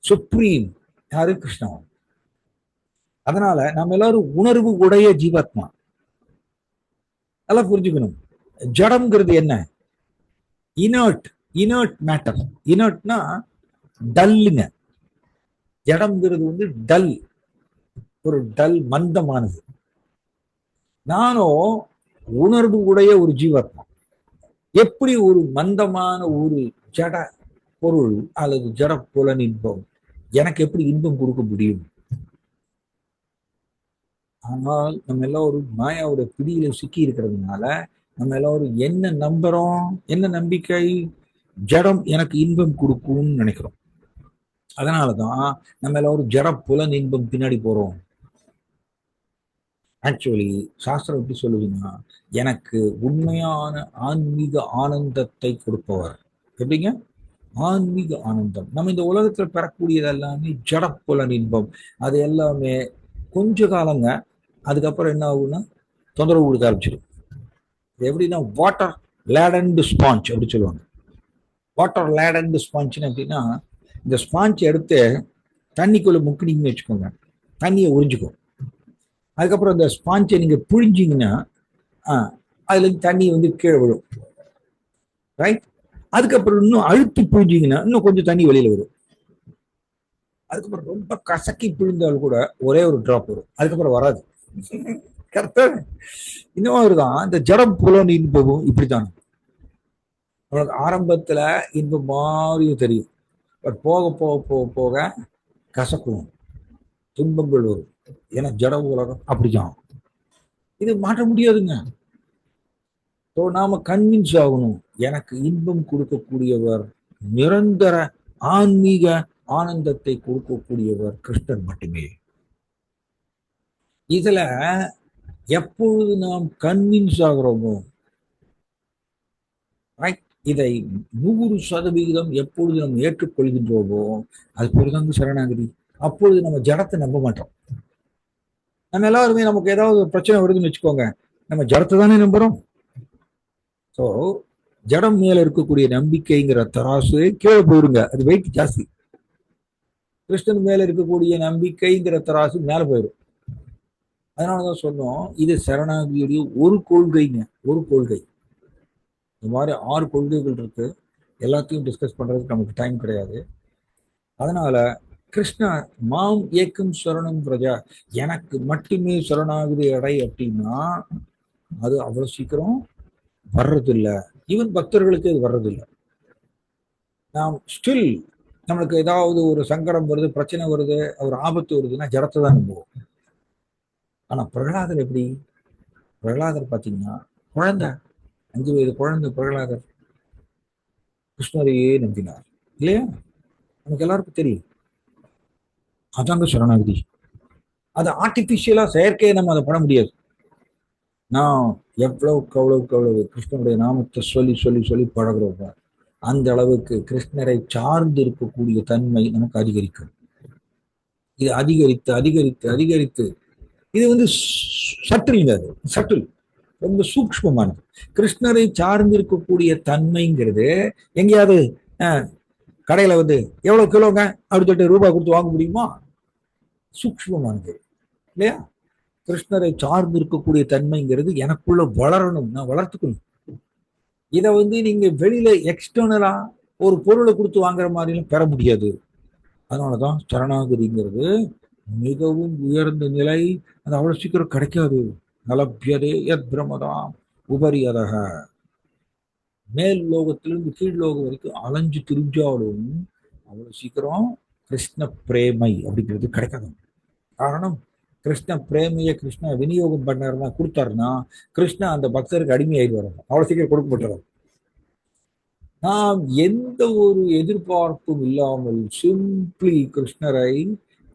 சுப்ரீம் யாரு? கிருஷ்ணா. அதனால நம்ம எல்லாரும் உணர்வு உடைய ஜீவாத்மா. நல்லா புரிஞ்சுக்கணும். ஜடம்ங்கிறது என்ன? Inert, inert matter. இனர்ட்னா டல்லுங்க. ஜடம்ங்கிறது வந்து டல், ஒரு டல், மந்தமானது. நானும் உணர்வு உடைய ஒரு ஜீவாத்மா. எப்படி ஒரு மந்தமான ஒரு ஜட பொருள் அல்லது ஜட புலன் இன்பம் எனக்கு எப்படி இன்பம் கொடுக்க முடியும்? ஆனால் நம்ம எல்லோரும் மாயாவோட பிடியில சிக்கி இருக்கிறதுனால நம்ம எல்லாரும் என்ன நம்புறோம்? என்ன நம்பிக்கை? ஜடம் எனக்கு இன்பம் கொடுக்கும்னு நினைக்கிறோம். அதனாலதான் நம்ம எல்லாரும் ஜட புலன் இன்பம் பின்னாடி போறோம். ஆக்சுவலி சாஸ்திரம் எப்படி சொல்லுவீங்கன்னா, எனக்கு உண்மையான ஆன்மீக ஆனந்தத்தை கொடுப்பவர். எப்படிங்க? ஆன்மீக ஆனந்தம். நம்ம இந்த உலகத்துல பெறக்கூடியது எல்லாமே ஜடப்புலன் இன்பம். அது எல்லாமே கொஞ்ச காலங்க. அதுக்கப்புறம் என்ன ஆகும்னா தொந்தரவு கொடுக்க ஆரம்பிச்சிடும். எப்படின்னா வாட்டர் லேடன்டு ஸ்பாஞ்ச் அப்படி சொல்லுவாங்க. வாட்டர் லேடன்டு ஸ்பாஞ்சுன்னு எப்படின்னா, இந்த ஸ்பாஞ்ச் எடுத்து தண்ணிக்குள்ள முக்கினீங்கன்னு வச்சுக்கோங்க, தண்ணியை உறிஞ்சிக்கும். அதுக்கப்புறம் இந்த ஸ்பாஞ்சை நீங்க புழிஞ்சிங்கன்னா அதுல தண்ணி வந்து கீழே விழும். ரைட்? அதுக்கப்புறம் இன்னும் அழுத்தி புழிஞ்சிங்கன்னா இன்னும் கொஞ்சம் தண்ணி வெளியில வரும். அதுக்கப்புறம் ரொம்ப கசக்கி பிழிந்தால் கூட ஒரே ஒரு டிராப் வரும், அதுக்கப்புறம் வராது. கரெக்டா? இந்த மாதிரிதான் இந்த ஜடம் புலன் இன்பமும் இப்படித்தான். நம்மளுக்கு ஆரம்பத்துல இன்பம் மாதிரியும் தெரியும், பட் போக போக போக போக கசக்கும், துன்பங்கள் வரும். ஏன்னா ஜட உலகம் அப்படிதான். இது மாற்ற முடியாதுங்க. ஸோ நாம கன்வின்ஸ் ஆகணும், எனக்கு இன்பம் கொடுக்கக்கூடியவர், நிரந்தர ஆன்மீக ஆனந்தத்தை கொடுக்கக்கூடியவர் கிருஷ்ணன் மட்டுமே. இதுல எப்பொழுது நாம் கன்வின்ஸ் ஆகிறோமோ, இதை 100% எப்பொழுது நம்ம ஏற்றுக்கொள்கின்றோமோ அது பொருதாங்க சரணாகதி. அப்பொழுது நம்ம ஜடத்தை நம்ப மாட்டோம். நம்ம எல்லாருமே நமக்கு ஏதாவது பிரச்சனை வருதுன்னு வச்சுக்கோங்க, நம்ம ஜடத்தை தானே நம்புறோம். ஸோ ஜடம் மேல இருக்கக்கூடிய நம்பிக்கைங்கிற தராசு கீழே போயிருங்க, அது வெயிட் ஜாஸ்தி. கிருஷ்ணன் மேல இருக்கக்கூடிய நம்பிக்கைங்கிற தராசு மேல போயிடும். அதனாலதான் சொன்னோம், இது சரணாகியுடைய ஒரு கொள்கைங்க, ஒரு கொள்கை. இந்த மாதிரி 6 கொள்கைகள் இருக்கு. எல்லாத்தையும் டிஸ்கஸ் பண்றதுக்கு நமக்கு டைம் கிடையாது. அதனால கிருஷ்ணா மாம் ஏக்கம் சரணம் பிரஜா, எனக்கு மட்டுமே சரணாகுதி அடை அப்படின்னா அது அவ்வளவு சீக்கிரம் வர்றதில்லை. ஈவன் பக்தர்களுக்கு அது வர்றதில்லை. நாம் ஸ்டில் நம்மளுக்கு ஏதாவது ஒரு சங்கடம் வருது, பிரச்சனை வருது, ஒரு ஆபத்து வருதுன்னா ஜடத்தை தான் நம்புவோம். ஆனா பிரகலாதர் எப்படி? பிரகலாதர் பார்த்தீங்கன்னா குழந்தை, 5 வயது குழந்தை பிரகலாதர் கிருஷ்ணரையே நம்பினார் இல்லையா? நமக்கு எல்லாருக்கும் தெரியும். அதாங்க சரணாகதி. அது ஆர்டிபிஷியலா செயற்கையை நம்ம அதை பண்ண முடியாது. நான் எவ்வளவுக்கு கிருஷ்ணனுடைய நாமத்தை சொல்லி சொல்லி சொல்லி பழகிறோம், அந்த அளவுக்கு கிருஷ்ணரை சார்ந்து இருக்கக்கூடிய தன்மை நமக்கு அதிகரிக்கும். இது அதிகரித்து அதிகரித்து அதிகரித்து இது வந்து சட்டில், அது சட்டில். ரொம்ப சூக்ஷ்மமானது. கிருஷ்ணரை சார்ந்து இருக்கக்கூடிய தன்மைங்கிறது எங்கேயாவது கடையில வந்து எவ்வளவு கிலோங்க அப்படி சொல்லிட்டு ரூபாய் கொடுத்து வாங்க முடியுமா? சூக்ஷ்மமானது இல்லையா? கிருஷ்ணரை சார்ந்து இருக்கக்கூடிய தன்மைங்கிறது எனக்குள்ள வளரணும், நான் வளர்த்துக்கணும். இதை வந்து நீங்க வெளியில எக்ஸ்டர்னலா ஒரு பொருளை கொடுத்து வாங்குற மாதிரிலாம் பெற முடியாது. அதனாலதான் சரணாகதிங்கிறது மிகவும் உயர்ந்த நிலை. அது அவ்வளவு சீக்கிரம் கிடைக்காது. நலபியதே யத் பிரமதாம் உபரியதக. மேல் லோகத்திலிருந்து கீழ் லோகம் வரைக்கும் அலைஞ்சு திரிஞ்சாலும் அவ்வளவு சீக்கிரம் கிருஷ்ண பிரேமை அப்படிங்கிறது கிடைக்காது. காரணம், கிருஷ்ண பிரேமையை கிருஷ்ண விநியோகம் பண்ணாருன்னா கொடுத்தாருன்னா கிருஷ்ணா அந்த பக்தருக்கு அடிமையாயிடுவார். அவ்வளவு சீக்கிரம் கொடுக்க மாட்டார். நாம் எந்த ஒரு எதிர்பார்ப்பும் இல்லாமல் சிம்பிளி கிருஷ்ணரை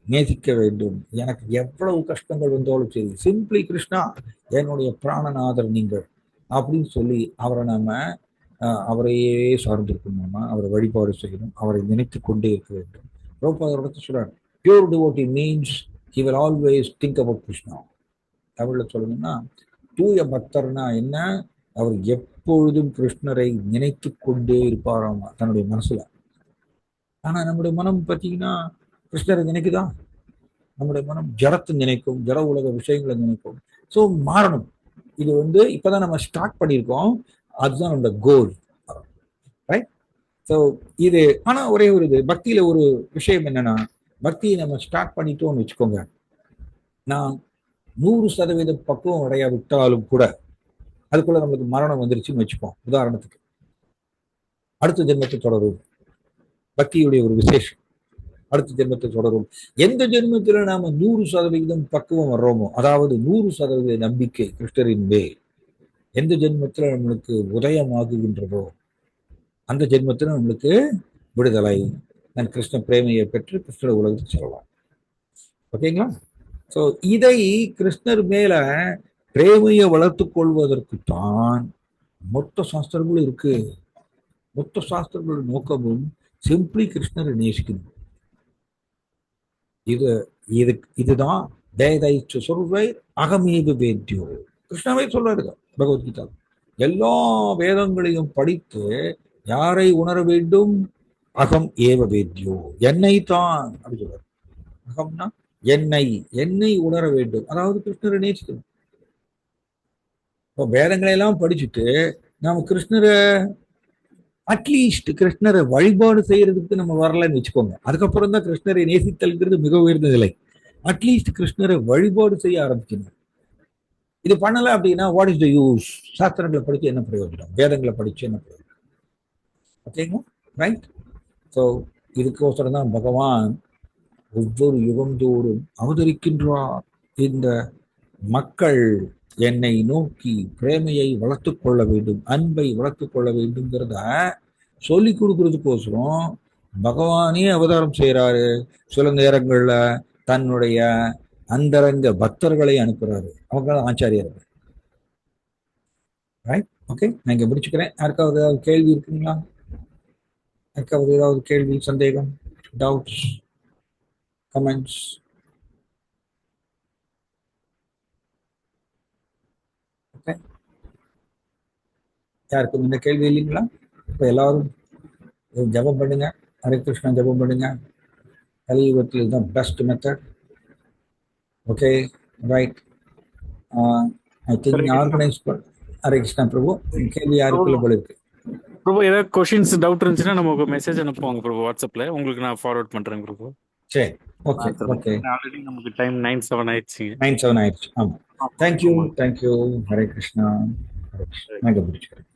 நேசிக்க வேண்டும். எனக்கு எவ்வளவு கஷ்டங்கள் வந்தாலும் சரி, சிம்பிளி கிருஷ்ணா என்னுடைய பிராணநாதர் நீங்கள் அப்படின்னு சொல்லி அவரை நாம அவரையே சார்ந்திருக்கணுமா, அவரை வழிபாடு செய்யணும், அவரை நினைத்து கொண்டே இருக்க வேண்டும். பிரபுபாதர் சொல்றார், pure devotee means he will always think about Krishna. தமிழ்ல சொல்லணும்னா தூய பக்தர்னா என்ன, அவர் எப்பொழுதும் கிருஷ்ணரை நினைத்து கொண்டே இருப்பாராமா தன்னுடைய மனசுல. ஆனா நம்முடைய மனம் பார்த்தீங்கன்னா கிருஷ்ணரை நினைக்குதா? நம்முடைய மனம் ஜடத்தை நினைக்கும், ஜட உலக விஷயங்களை நினைக்கும். ஸோ மாறணும். இது வந்து இப்பதான் நம்ம ஸ்டார்ட் பண்ணியிருக்கோம். அதுதான் நம்மளோட கோல், ரைட்? ஸோ இது ஆனா ஒரே ஒரு இது பக்தியில ஒரு விஷயம் என்னன்னா, பக்தியை நம்ம ஸ்டார்ட் பண்ணிட்டோம்னு வச்சுக்கோங்க, நான் 100% பக்குவம் அடையாவிட்டாலும் கூட அதுக்குள்ள நம்மளுக்கு மரணம் வந்துருச்சுன்னு வச்சுப்போம். உதாரணத்துக்கு அடுத்த ஜென்மத்தை தொடரும். பக்தியுடைய ஒரு விசேஷம், அடுத்த ஜென்மத்தை தொடரும். எந்த ஜென்மத்துல நாம 100% பக்குவம் வர்றோமோ, அதாவது 100% நம்பிக்கை கிருஷ்ணரின் மேல் எந்த ஜென்மத்துல நம்மளுக்கு உதயமாகுகின்றதோ அந்த ஜென்மத்துல நம்மளுக்கு விடுதலை, நான் கிருஷ்ண பிரேமையை பெற்று கிருஷ்ண உலகத்துக்கு சொல்லலாம். ஓகேங்களா? ஸோ இதை கிருஷ்ணர் மேல பிரேமையை வளர்த்து கொள்வதற்குத்தான் மொத்த சாஸ்திரங்களும் இருக்கு. மொத்த சாஸ்திரங்களோட நோக்கமும் சிம்பிளி கிருஷ்ணரை நேசிக்கணும். இதுதான் வேதைச்சு சொல்வை அகமேவ வேத்யோ. கிருஷ்ணாவே சொல்றாரு பகவத்கீதா. எல்லா வேதங்களையும் படித்து யாரை உணர வேண்டும்? அகம் ஏவ வேத்யோ, என்னை தான் அப்படி சொல்றாரு. அகம்னா என்னை உணர வேண்டும், அதாவது கிருஷ்ணரை நேசிக்கணும். இப்போ வேதங்களை எல்லாம் படிச்சுட்டு நாம கிருஷ்ணரை அட்லீஸ்ட் கிருஷ்ணரை வழிபாடு செய்யறதுக்கு நம்ம வரலன்னு வச்சுக்கோங்க. அதுக்கப்புறம் தான் கிருஷ்ணரை நேசித்தல்ங்கிறது மிக உயர்ந்த நிலை. அட்லீஸ்ட் கிருஷ்ணரை வழிபாடு செய்ய ஆரம்பிக்கணும். இது பண்ணல அப்படின்னா வாட் இஸ் த யூஸ்? சாஸ்திரங்களை படிச்சு என்ன பிரயோஜனம்? வேதங்களை படிச்சு என்ன பிரயோஜனம்? ஓகேங்களா? ரைட்? ஸோ இதுக்கோசரம் தான் பகவான் ஒவ்வொரு யுகந்தோறும் அவதரிக்கின்றார். இந்த மக்கள் என்னை நோக்கி பிரேமையை வளர்த்து கொள்ள வேண்டும், அன்பை வளர்த்து கொள்ள வேண்டும்ங்கிறத சொல்லி கொடுக்கறதுக்கோசரம் பகவானே அவதாரம் செய்யறாரு. சில நேரங்கள்ல தன்னுடைய அந்தரங்க பக்தர்களை அனுப்புறாரு. அவங்க ஆச்சாரியர். ரைட்? ஓகே, நான் இங்க முடிச்சுக்கிறேன். யாருக்காவது ஏதாவது கேள்வி இருக்குங்களா? யாருக்காவது ஏதாவது கேள்வி, சந்தேகம், டவுட்ஸ், கமெண்ட்ஸ்? ஓகே, யாருக்கும் இந்த கேள்வி இல்லைங்களா? இப்போ எல்லாரும் ஜபம் பண்ணுங்க, ஹரே கிருஷ்ணா ஜபம் பண்ணுங்க. கலியுகத்தில் இதுதான் best method. Okay, right. I think organise Hare Krishna Prabhu. கேள்வி யாருக்குள்ள போல இருக்கு? பிரபு ஏதாவது கொஸ்டின்ஸ் டவுட் இருந்துச்சுன்னா நமக்கு மெசேஜ் அனுப்புவாங்க பிரபு வாட்ஸ்அப்ல. உங்களுக்கு நான் ஃபார்வர்ட் பண்றேன் பிரபு. சரி, ஓகே ஓகே. ஆல்ரெடி நமக்கு டைம் 9:07 ஆயிடுச்சு. 9:07 ஆயிடுச்சு. ஆமா, தேங்க்யூ. ஹரே கிருஷ்ணா. ஹரே கிருஷ்ணா. நான் முடிச்சுக்கிறேன்.